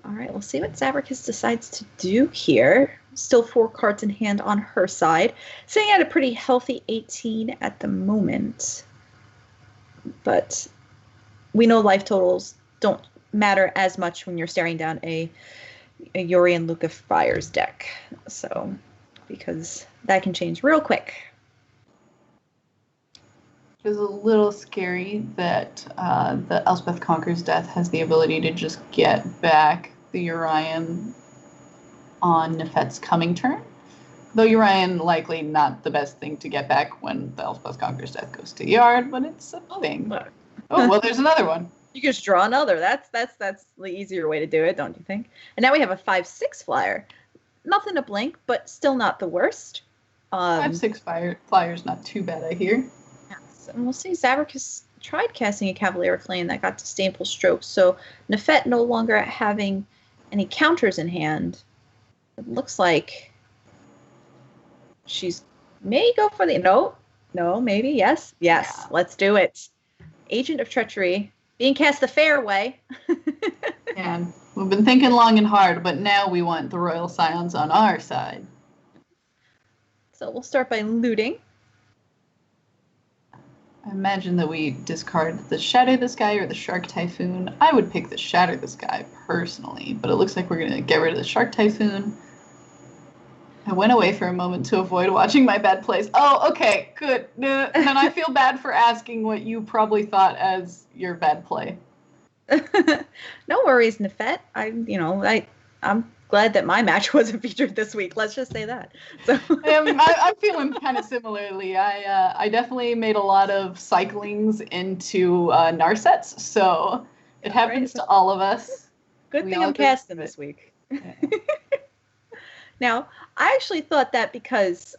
All right, we'll see what Zabricus decides to do here. Still 4 cards in hand on her side. Sitting at a pretty healthy 18 at the moment. But we know life totals don't matter as much when you're staring down a Yorion Luca Fires deck. So, because that can change real quick. It was a little scary that the Elspeth Conquers Death has the ability to just get back the Yorion on Nefet's coming turn. Though Yorion likely not the best thing to get back when the Elspeth Conquers Death goes to yard, but it's a thing. Oh, well, there's another one. You can just draw another. That's the easier way to do it, don't you think? And now we have a 5/6 flyer. Nothing to blink, but still not the worst. 5/6 flyer's not too bad, I hear. And we'll see Zabricus tried casting a Cavalier Flame that got Disdainful Stroke, so Nefet no longer having any counters in hand. It looks like she's may go for the no, maybe yes, yeah. Let's do it. Agent of Treachery being cast the fair way. Yeah, we've been thinking long and hard, but now we want the Royal Scions on our side. So we'll start by looting. I imagine that we discard the Shatter the Sky or the Shark Typhoon. I would pick the Shatter the Sky personally, but it looks like we're going to get rid of the Shark Typhoon. I went away for a moment to avoid watching my bad plays. Oh, okay, good. Then I feel bad for asking what you probably thought as your bad play. No worries, Nefet. I'm glad that my match wasn't featured this week. Let's just say that. So I'm feeling kind of similarly. I definitely made a lot of cyclings into Narsets, so it happens to all of us. Good thing I'm casting this week. Yeah. Now, I actually thought that because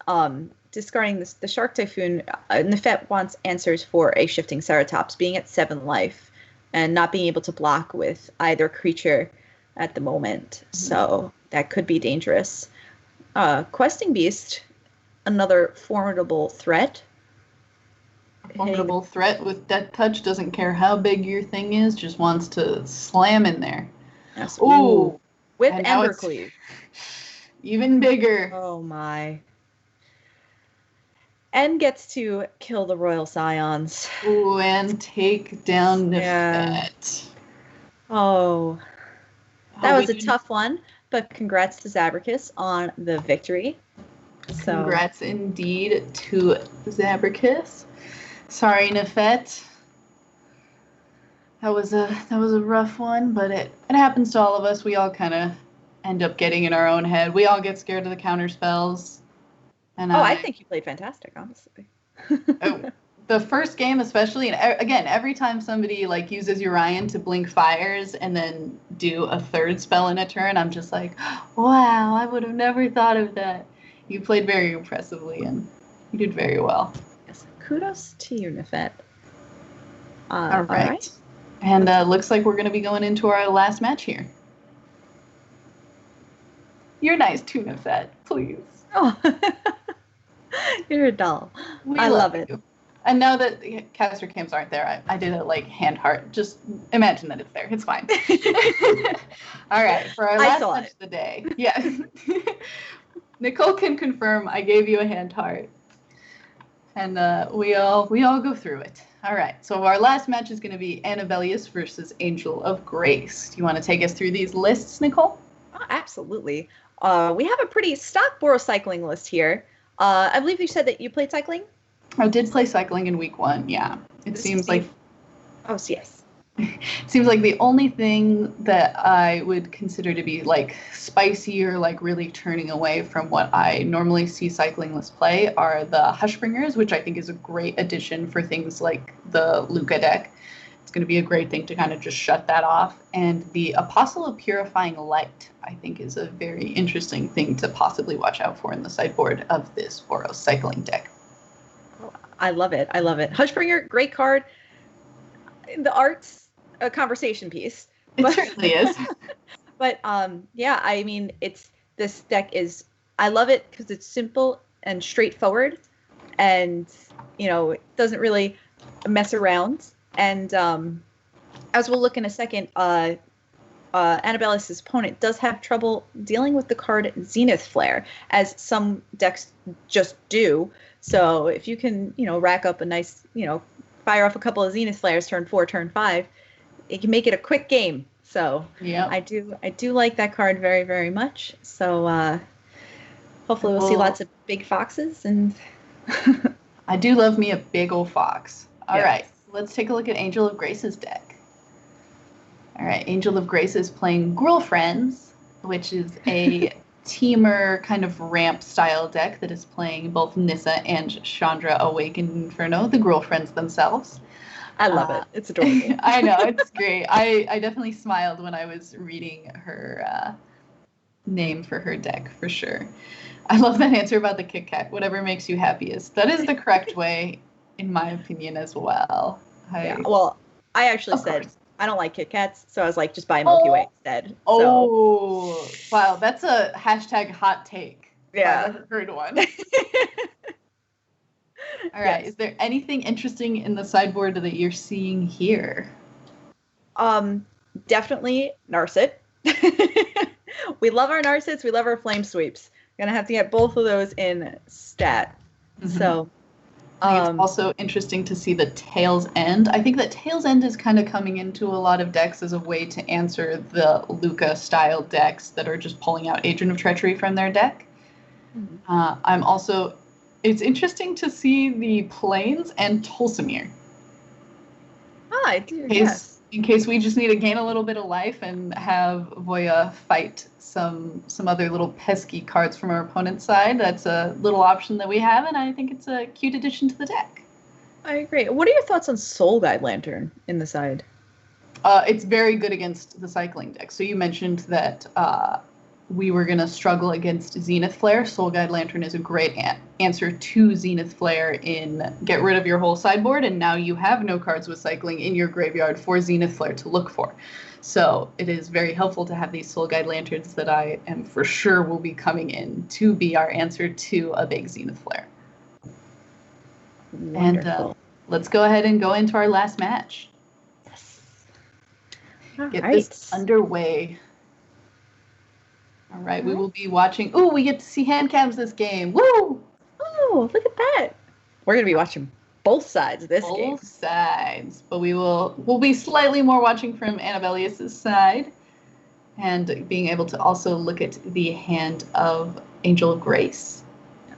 discarding the Shark Typhoon, Nefet wants answers for a Shifting Ceratops being at 7 life and not being able to block with either creature at the moment, so that could be dangerous. Questing Beast, another formidable threat. Formidable threat with Death Touch, doesn't care how big your thing is, just wants to slam in there. Yes. Ooh. With Embercleave. Even bigger. Oh my. And gets to kill the Royal Scions. Ooh, and take down Nefet. Oh. That was a tough one, but congrats to Zabricus on the victory. Congrats indeed to Zabricus. Sorry, Nefet. That was a rough one, but it happens to all of us. We all kind of end up getting in our own head. We all get scared of the counter spells. And I think you played fantastic, honestly. The first game especially, and again, every time somebody like uses Urian to blink fires and then do a third spell in a turn, I'm just like, wow, I would have never thought of that. You played very impressively and you did very well. Yes, kudos to you, Nefet. All right. And looks like we're going to be going into our last match here. You're nice too, Nefet, please. Oh, you're a doll. I love it. And now that caster cams aren't there, I did a hand heart. Just imagine that it's there. It's fine. All right, for our last match of the day. Yeah. Nicole can confirm I gave you a hand heart. And we all go through it. All right, so our last match is going to be Annabellius versus Angel of Grace. Do you want to take us through these lists, Nicole? Oh, absolutely. We have a pretty stock Borocycling list here. I believe you said that you played cycling? I did play cycling in week 1, yeah. It seems like... Oh, yes. It seems like the only thing that I would consider to be spicy or really turning away from what I normally see cycling lists play are the Hushbringers, which I think is a great addition for things like the Luca deck. It's going to be a great thing to kind of just shut that off. And the Apostle of Purifying Light, I think, is a very interesting thing to possibly watch out for in the sideboard of this Boros cycling deck. I love it. I love it. Hushbringer, great card. The art's a conversation piece. It certainly is. But yeah, I mean, this deck is, I love it because it's simple and straightforward, and it doesn't really mess around. And as we'll look in a second, Annabellis' opponent does have trouble dealing with the card Zenith Flare, as some decks just do. So if you can, rack up a nice, fire off a couple of Zenith Flares turn 4, turn 5, it can make it a quick game. So yeah, I do like that card very, very much. So hopefully we'll see lots of big foxes. And I do love me a big old fox. All right, let's take a look at Angel of Grace's deck. All right, Angel of Grace is playing Girlfriends, which is a teamer kind of ramp style deck that is playing both Nissa and Chandra Awakened Inferno, the girlfriends themselves. I love it. It's adorable. I know, it's great. I definitely smiled when I was reading her name for her deck, for sure. I love that answer about the Kit Kat. Whatever makes you happiest. That is the correct way, in my opinion, as well. Well, I actually said I don't like Kit Kats, so I was like, just buy Milky Way instead. Oh, wow. That's a hashtag hot take. Yeah. I've never heard one. All right. Yes. Is there anything interesting in the sideboard that you're seeing here? Definitely Narset. We love our Narsets. We love our Flame Sweeps. We're going to have to get both of those in stat. Mm-hmm. So I think it's also interesting to see the Tail's End. I think that Tail's End is kind of coming into a lot of decks as a way to answer the Luca-style decks that are just pulling out Agent of Treachery from their deck. Mm-hmm. It's interesting to see the Plains and Tolsimir. I do, yes. In case we just need to gain a little bit of life and have Voya fight some other little pesky cards from our opponent's side. That's a little option that we have, and I think it's a cute addition to the deck. I agree. What are your thoughts on Soul Guide Lantern in the side? It's very good against the cycling deck. So you mentioned that we were going to struggle against Zenith Flare. Soul Guide Lantern is a great answer to Zenith Flare in get rid of your whole sideboard, and now you have no cards with cycling in your graveyard for Zenith Flare to look for. So it is very helpful to have these Soul Guide Lanterns that I am for sure will be coming in to be our answer to a big Zenith Flare. Wonderful. And let's go ahead and go into our last match. Yes. Get this underway. All right, we will be watching. Ooh, we get to see hand cams this game. Woo! Oh, look at that. We're going to be watching both sides of this game. Both sides. But we'll be slightly more watching from Annabellius' side and being able to also look at the hand of Angel of Grace. Yes.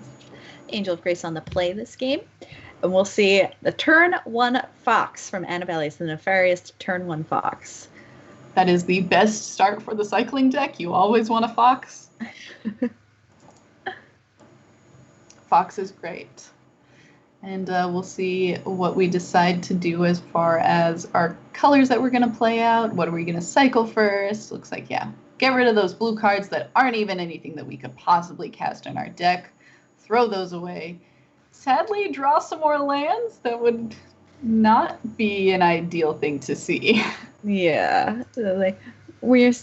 Angel of Grace on the play this game. And we'll see the turn 1 Fox from Annabellius, the nefarious turn 1 Fox. That is the best start for the cycling deck. You always want a Fox. Fox is great. And we'll see what we decide to do as far as our colors that we're going to play out. What are we going to cycle first? Looks like, yeah, get rid of those blue cards that aren't even anything that we could possibly cast in our deck. Throw those away. Sadly, draw some more lands. That would not be an ideal thing to see. Yeah, like when you're in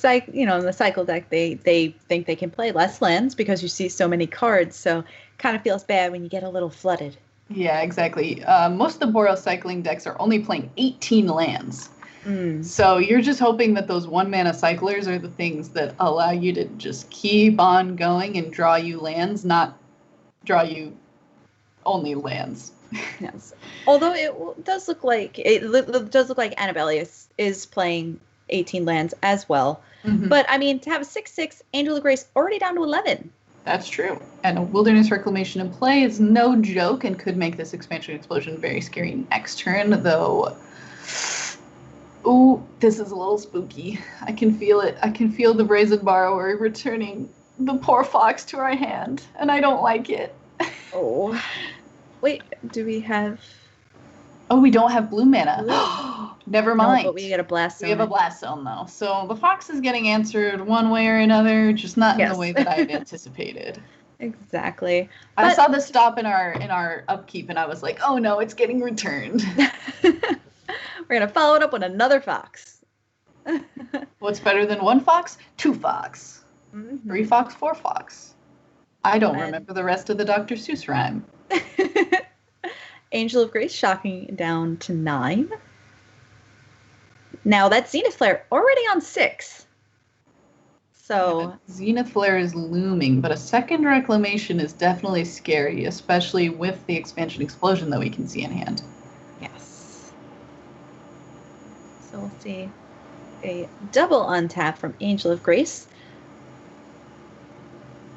the cycle deck, they think they can play less lands because you see so many cards. So it kind of feels bad when you get a little flooded. Yeah, exactly. Most of the Boros cycling decks are only playing 18 lands. So you're just hoping that those 1-mana cyclers are the things that allow you to just keep on going and draw you lands, not draw you only lands. Yes. Although it does look like Annabellius is playing 18 lands as well. Mm-hmm. But I mean, to have a 6/6 Angel of Grace already down to 11. That's true. And a Wilderness Reclamation in play is no joke and could make this Expansion Explosion very scary next turn, though. Ooh, this is a little spooky. I can feel it. I can feel the Brazen Borrower returning the poor Fox to our hand, and I don't like it. Oh. Wait, do we have... Oh, we don't have blue mana. Never mind. No, but we get a blast zone. We have a blast zone, though. So the Fox is getting answered one way or another, just not in the way that I had anticipated. Exactly. I saw the stop in our upkeep, and I was like, oh no, it's getting returned. We're going to follow it up with another Fox. What's better than 1 Fox? 2 Fox. Mm-hmm. 3 Fox, 4 Fox. I don't remember the rest of the Dr. Seuss rhyme. Angel of Grace shocking down to 9. Now that's Zenith Flare already on 6. So yeah, Zenith Flare is looming, but a second Reclamation is definitely scary, especially with the Expansion Explosion that we can see in hand. Yes. So we'll see a double untap from Angel of Grace.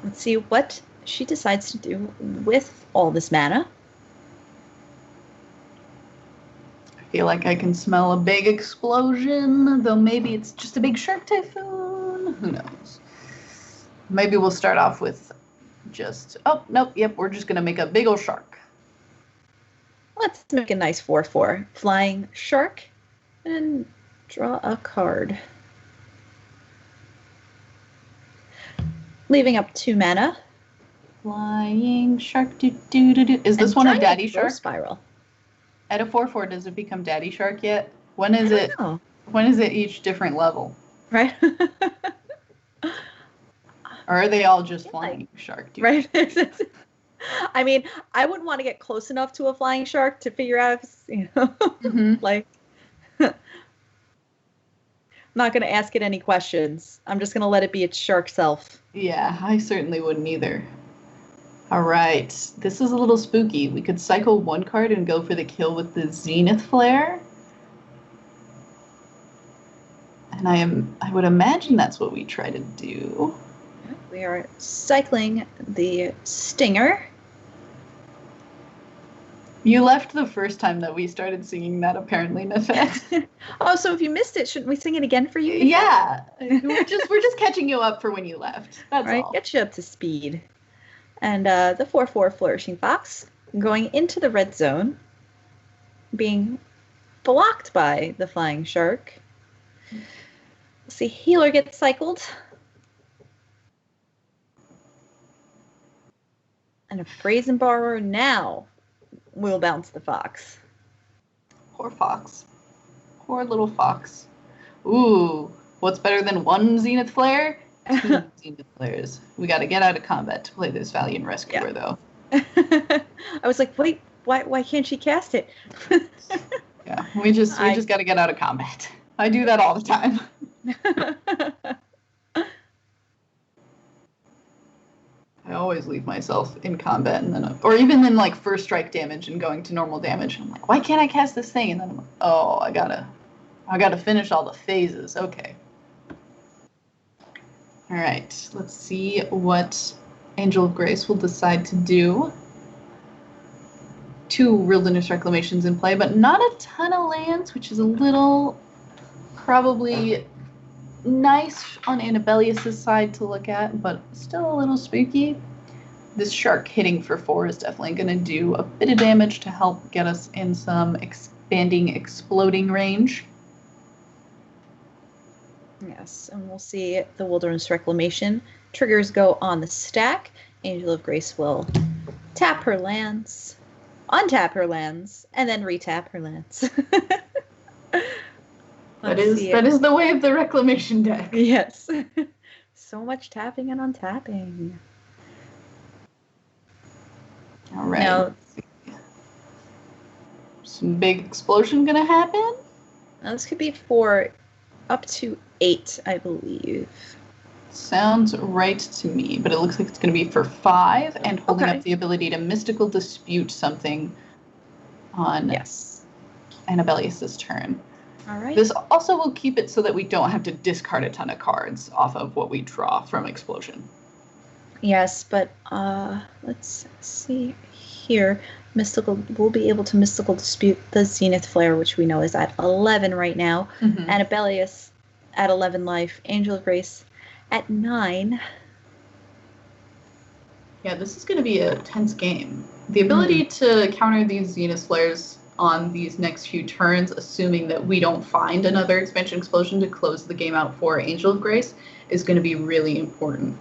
Let's see what she decides to do with all this mana. I feel like I can smell a big explosion, though maybe it's just a big shark typhoon. Who knows? Maybe we'll start off with just... Oh, nope, yep, we're just going to make a big old shark. Let's make a nice 4/4 flying shark and draw a card. Leaving up 2 mana. Flying shark, do. Is this one a daddy shark? Spiral. At a 4/4, does it become Daddy Shark yet? When is it? When is it each different level? Right. Or are they all just flying shark? Right. I mean, I wouldn't want to get close enough to a flying shark to figure out if like. I'm not going to ask it any questions. I'm just going to let it be its shark self. Yeah, I certainly wouldn't either. All right, this is a little spooky. We could cycle 1 card and go for the kill with the Zenith Flare. And I would imagine that's what we try to do. We are cycling the Stinger. You left the first time that we started singing that, apparently, Nefet. Oh, so if you missed it, shouldn't we sing it again for you? Yeah, we're just catching you up for when you left. That's all. Get you up to speed. And the 4/4 Flourishing Fox going into the red zone, being blocked by the Flying Shark. We'll see Healer gets cycled. And a Brazen Borrower now will bounce the fox. Poor fox. Poor little fox. Ooh, what's better than one Zenith Flare? 2 Zenith Flares. We got to get out of combat to play this Valiant Rescuer, though. I was like, wait, why can't she cast it? Yeah, we just got to get out of combat. I do that all the time. I always leave myself in combat, and then, or even in like first strike damage and going to normal damage. I'm like, why can't I cast this thing? And then I'm like, oh, I gotta finish all the phases. Okay. All right. Let's see what Angel of Grace will decide to do. 2 Wilderness Reclamations in play, but not a ton of lands, which is a little probably nice on Annabelius's side to look at, but still a little spooky. This shark hitting for 4 is definitely going to do a bit of damage to help get us in some expanding, exploding range. Yes, and we'll see the Wilderness Reclamation. Triggers go on the stack. Angel of Grace will tap her lands, untap her lands, and then retap her lands. That is the way of the Reclamation deck. Yes. So much tapping and untapping. All right. Now, some big explosion gonna happen? Now this could be for up to 8, I believe. Sounds right to me, but it looks like it's going to be for 5 and holding up the ability to Mystical Dispute something on Annabelius's turn. All right. This also will keep it so that we don't have to discard a ton of cards off of what we draw from Explosion. Yes, but let's see here. We'll be able to Mystical Dispute the Zenith Flare, which we know is at 11 right now. Mm-hmm. Annabelius at 11 life. Angel of Grace at 9. Yeah, this is going to be a tense game. The ability to counter these Zenith Flares on these next few turns, assuming that we don't find another Expansion Explosion to close the game out for Angel of Grace, is going to be really important.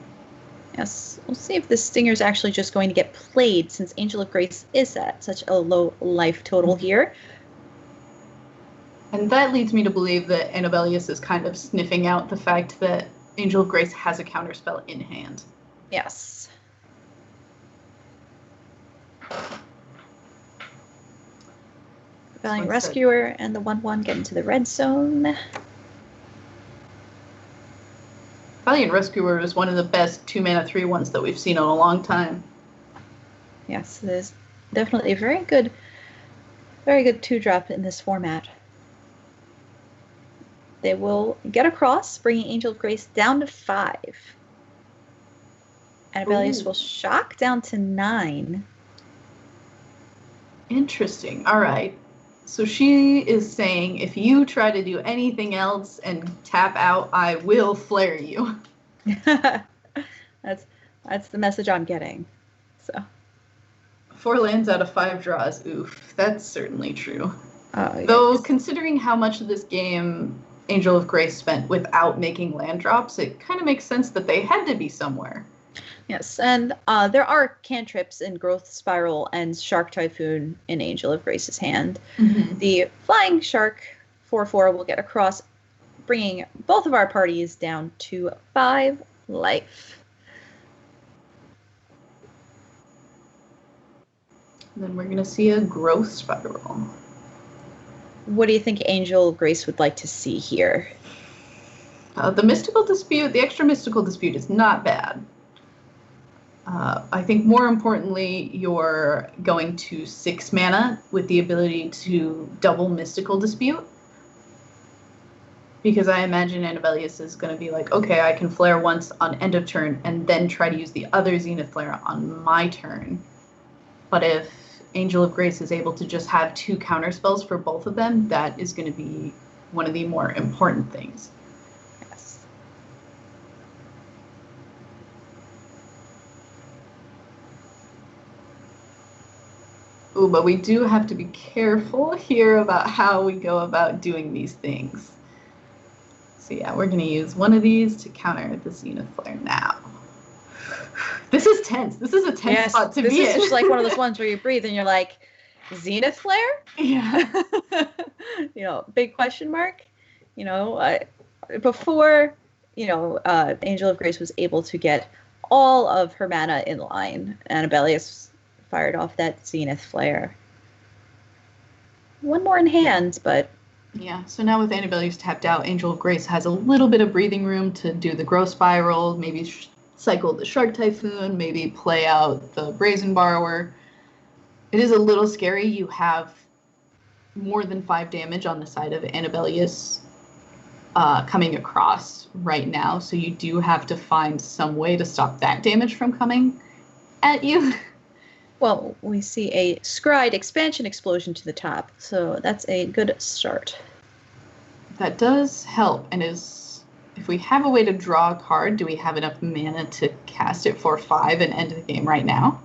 Yes, we'll see if the Stinger's actually just going to get played, since Angel of Grace is at such a low life total here. And that leads me to believe that Annabelius is kind of sniffing out the fact that Angel of Grace has a counterspell in hand. Yes. Valiant Rescuer and the 1/1 get into the red zone. Valiant Rescuer is one of the best 2-mana 3/1s that we've seen in a long time. Yes, it is definitely a very good 2-drop in this format. They will get across, bringing Angel of Grace down to 5. Annabelius will shock down to 9. Interesting. All right. So she is saying, if you try to do anything else and tap out, I will flare you. That's the message I'm getting. So 4 lands out of 5 draws. Oof, that's certainly true. Yes. Though, considering how much of this game Angel of Grace spent without making land drops, it kind of makes sense that they had to be somewhere. Yes, and there are cantrips in Growth Spiral and Shark Typhoon in Angel of Grace's hand. Mm-hmm. The Flying Shark 4/4 will get across, bringing both of our parties down to 5 life. And then we're going to see a Growth Spiral. What do you think Angel of Grace would like to see here? The Mystical Dispute, the extra Mystical Dispute is not bad. I think more importantly, you're going to 6 mana with the ability to double Mystical Dispute. Because I imagine Annabelius is going to be like, okay, I can flare once on end of turn and then try to use the other Zenith Flare on my turn. But if Angel of Grace is able to just have 2 counterspells for both of them, that is going to be one of the more important things. Ooh, but we do have to be careful here about how we go about doing these things. So yeah, we're going to use one of these to counter the Zenith Flare now. This is tense. This is a tense spot to be in. This is like one of those ones where you breathe and you're like, Zenith Flare? Yeah. Big question mark. Before, Angel of Grace was able to get all of her mana in line, Annabelius fired off that Zenith Flare. One more in hand, but... Yeah, so now with Annabelius tapped out, Angel of Grace has a little bit of breathing room to do the Growth Spiral, maybe cycle the Shark Typhoon, maybe play out the Brazen Borrower. It is a little scary. You have more than 5 damage on the side of Annabelius coming across right now, so you do have to find some way to stop that damage from coming at you. Well, we see a Scryed expansion explosion to the top, so that's a good start. That does help, and if we have a way to draw a card, do we have enough mana to cast it for 5 and end the game right now?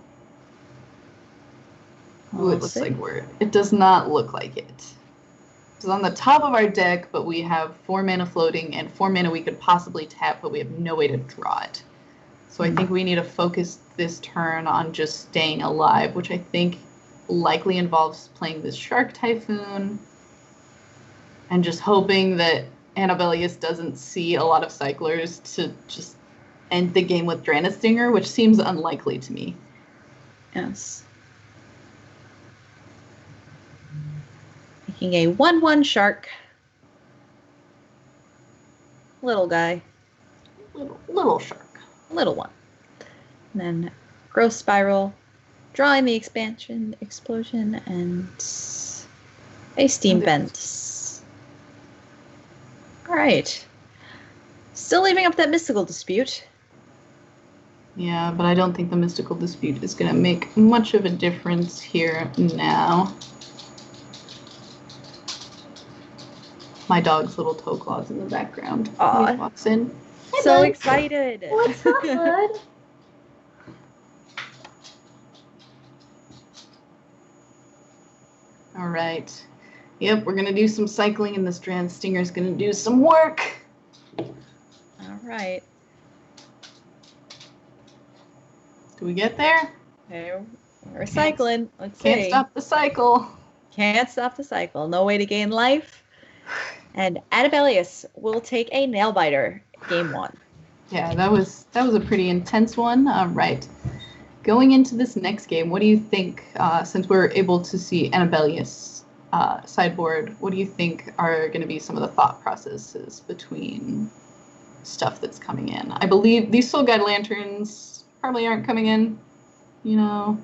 Ooh, it looks like it does not look like it. It's on the top of our deck, but we have 4 mana floating and 4 mana we could possibly tap, but we have no way to draw it. So I think we need to focus this turn on just staying alive, which I think likely involves playing this Shark Typhoon and just hoping that Annabelius doesn't see a lot of cyclers to just end the game with Draenei Stinger, which seems unlikely to me. Yes. Making a 1/1 shark. Little guy. Little shark. Little one. And then Growth Spiral, drawing the expansion explosion, and a Steam Vent. Alright. Still leaving up that Mystical Dispute. Yeah, but I don't think the Mystical Dispute is going to make much of a difference here now. My dog's little toe claws in the background. He walks in. Hey, so bud. Excited. What's up, bud? All right. Yep, we're going to do some cycling, and this Draenei Stinger is going to do some work. All right. Do we get there? Okay, we're cycling. Let's see. Can't stop the cycle. Can't stop the cycle. No way to gain life. And Annabelius will take a nail biter game 1. Yeah, that was a pretty intense one. Right. Going into this next game, what do you think, since we're able to see Annabelius sideboard, what do you think are going to be some of the thought processes between stuff that's coming in? I believe these Soul Guide Lanterns probably aren't coming in,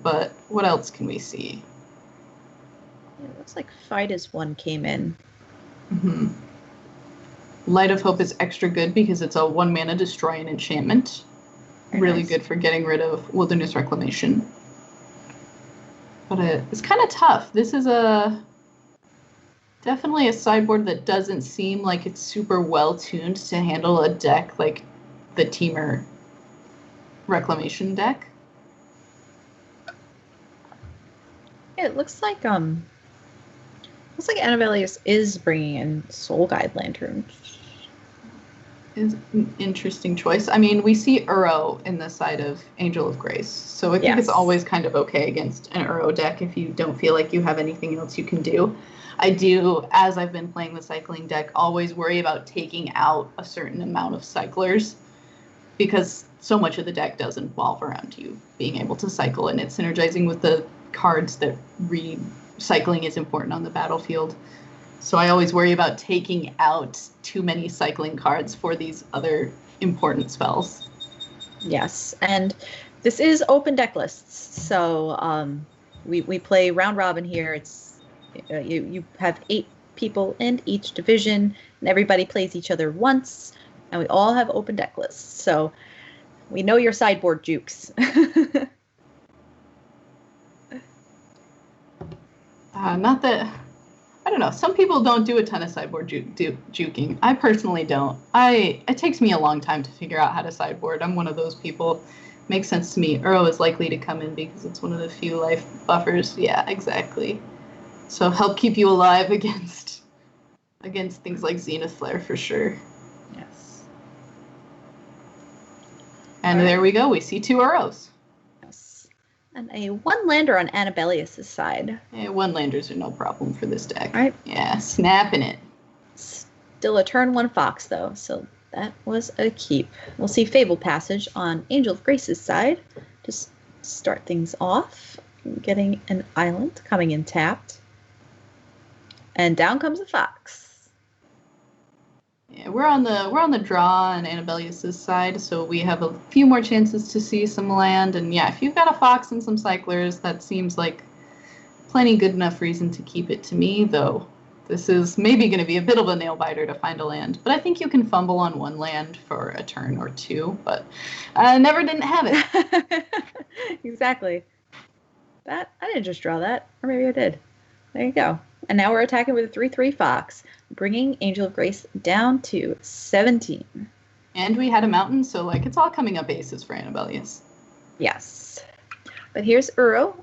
but what else can we see? It looks like Fight as One came in. Mm-hmm. Light of Hope is extra good because it's a 1 mana destroy an enchantment. Really nice. Good for getting rid of Wilderness Reclamation. But it's kind of tough. This is definitely a sideboard that doesn't seem like it's super well tuned to handle a deck like the Teamer Reclamation deck. Yeah, it looks like Annabelius is bringing in Soul Guide Lanterns. Is an interesting choice. I mean, we see Uro in the side of Angel of Grace, so I think it's always kind of okay against an Uro deck if you don't feel like you have anything else you can do. I do, as I've been playing the cycling deck, always worry about taking out a certain amount of cyclers because so much of the deck does involve around you being able to cycle, and it's synergizing with the cards that read cycling is important on the battlefield. So I always worry about taking out too many cycling cards for these other important spells. Yes, and this is open deck lists, so we play round robin here. It's you have 8 people in each division, and everybody plays each other once, and we all have open deck lists. So we know your sideboard jukes. Not that, I don't know. Some people don't do a ton of sideboard juking. I personally don't. It takes me a long time to figure out how to sideboard. I'm one of those people. Makes sense to me. Uro is likely to come in because it's one of the few life buffers. Yeah, exactly. So help keep you alive against things like Zenith Flare for sure. Yes. And there we go. We see 2 Uros. Yes. And a 1-lander on Annabelius' side. Yeah, 1-landers are no problem for this deck. Right. Yeah, snapping it. Still a turn 1 Fox, though, so that was a keep. We'll see Fable Passage on Angel of Grace's side. Just start things off. Getting an island coming in tapped. And down comes the Fox. Yeah, we're on the draw on Annabelius' side, so we have a few more chances to see some land. And yeah, if you've got a Fox and some cyclers, that seems like plenty good enough reason to keep it to me, though this is maybe going to be a bit of a nail-biter to find a land. But I think you can fumble on 1 land for a turn or 2, but I never didn't have it. Exactly. I didn't just draw that, or maybe I did. There you go. And now we're attacking with a 3/3 Fox, bringing Angel of Grace down to 17. And we had a mountain, so like it's all coming up aces for Annabelius. Yes. But here's Uro,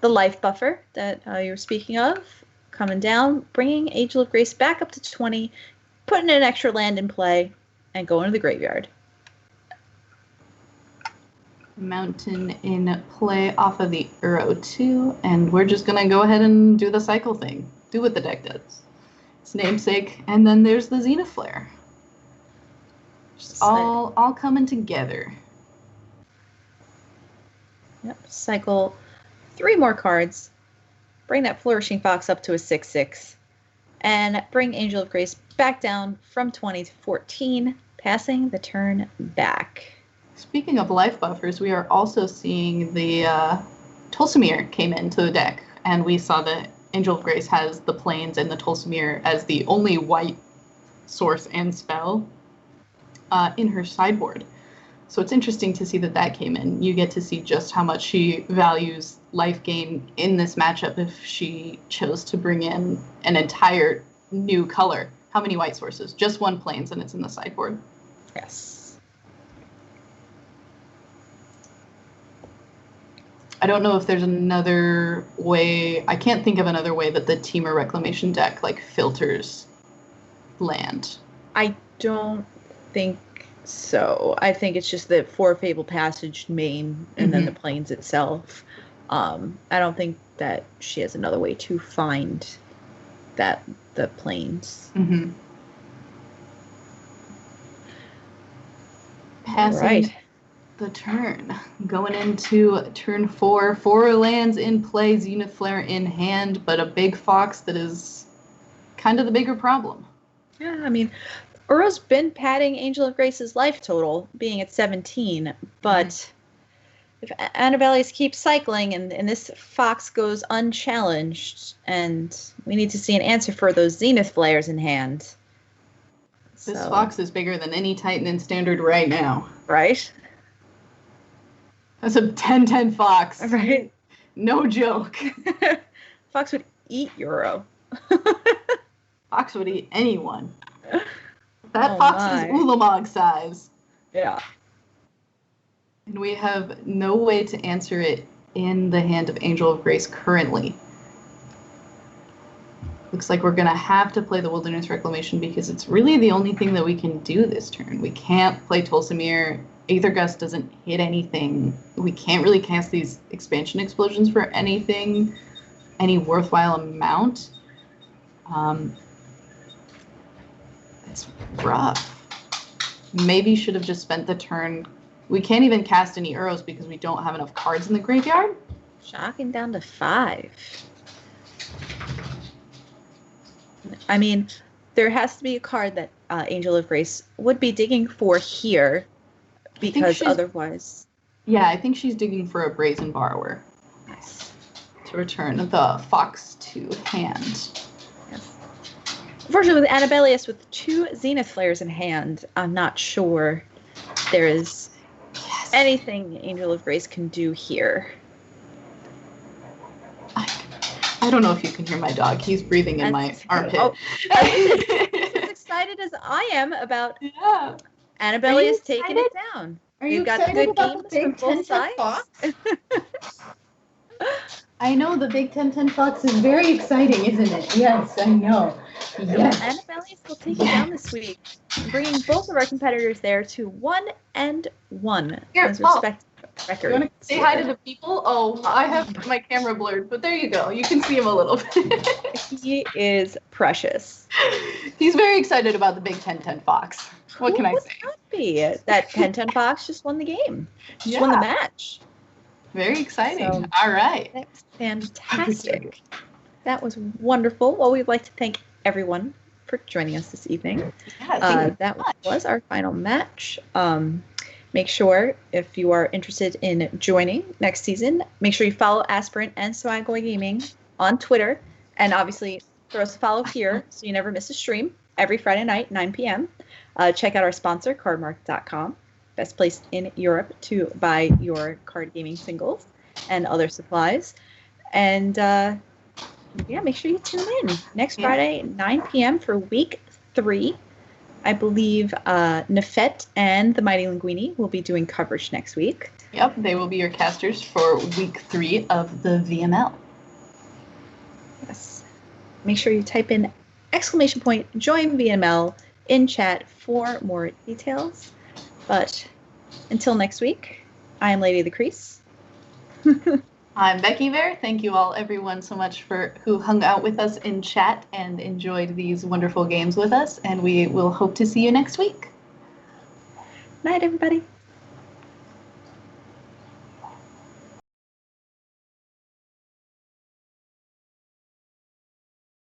the life buffer that you were speaking of, coming down, bringing Angel of Grace back up to 20, putting an extra land in play, and going to the graveyard. Mountain in play off of the Uro 2, and we're just gonna go ahead and do the cycle thing. Do what the deck does. It's namesake, and then there's the Zenith Flare. Just all coming together. Yep. Cycle 3 more cards. Bring that Flourishing Fox up to a 6/6. And bring Angel of Grace back down from 20 to 14, passing the turn back. Speaking of life buffers, we are also seeing the Tulsimir came into the deck, and we saw that Angel of Grace has the Plains and the Tulsimir as the only white source and spell in her sideboard. So it's interesting to see that came in. You get to see just how much she values life gain in this matchup if she chose to bring in an entire new color. How many white sources? Just 1 Plains, and it's in the sideboard. Yes. I don't know if there's another way. I can't think of another way that the Temur Reclamation deck like filters land. I don't think so. I think it's just the 4 Fable Passage main and then the Plains itself. I don't think that she has another way to find the Plains. Passing the turn. Going into turn 4. 4 lands in play, Zenith Flare in hand, but a big Fox that is kind of the bigger problem. Yeah, I mean, Uro's been padding Angel of Grace's life total, being at 17, but if Annabelius keeps cycling and this Fox goes unchallenged, and we need to see an answer for those Zenith Flares in hand. This Fox is bigger than any Titan in Standard right now. Right? That's a 10-10 Fox. Right? No joke. Fox would eat Uro. Fox would eat anyone. That Fox is Ulamog size. Yeah. And we have no way to answer it in the hand of Angel of Grace currently. Looks like we're going to have to play the Wilderness Reclamation because it's really the only thing that we can do this turn. We can't play Tulsimir. Aether Gust doesn't hit anything. We can't really cast these Expansion Explosions for anything, any worthwhile amount. It's rough. Maybe should have just spent the turn. We can't even cast any Uros because we don't have enough cards in the graveyard. Shocking down to 5. I mean, there has to be a card that Angel of Grace would be digging for here, because otherwise... Yeah, I think she's digging for a Brazen Borrower. Nice. To return the Fox to hand. Yes. Unfortunately, with Annabelius with 2 Zenith Flares in hand, I'm not sure there is anything Angel of Grace can do here. I don't know if you can hear my dog. He's breathing in my armpit. Oh, he's as excited as I am about Annabelius taking it down. Are you excited about the big 10-10 Fox? I know the Big 10-10 Fox is very exciting, isn't it? Yes, I know. Yes. And Mellies will take it down this week, bringing both of our competitors there to 1-1 as respective records. You want to say hi to the people? Oh, I have my camera blurred, but there you go. You can see him a little bit. He is precious. He's very excited about the Big 10-10 Fox. What can I say? That be? That 10-10 Fox just won the game. Just won the match. Very exciting. So, all right. That's fantastic. That was wonderful. Well, we'd like to thank everyone for joining us this evening. Yeah, that was our final match. Make sure, if you are interested in joining next season, make sure you follow Aspirant and Swagboy Gaming on Twitter. And obviously, throw us a follow here so you never miss a stream every Friday night, 9 p.m. Check out our sponsor, cardmarket.com. Best place in Europe to buy your card gaming singles and other supplies. And make sure you tune in next Friday, 9 p.m. for week 3. I believe Nefet and the Mighty Linguini will be doing coverage next week. Yep, they will be your casters for week 3 of the VML. Yes. Make sure you type in ! join VML in chat for more details. But until next week, I am Lady of the Crease. I'm Becky Bear. Thank you all, everyone, so much for who hung out with us in chat and enjoyed these wonderful games with us. And we will hope to see you next week. Night, everybody.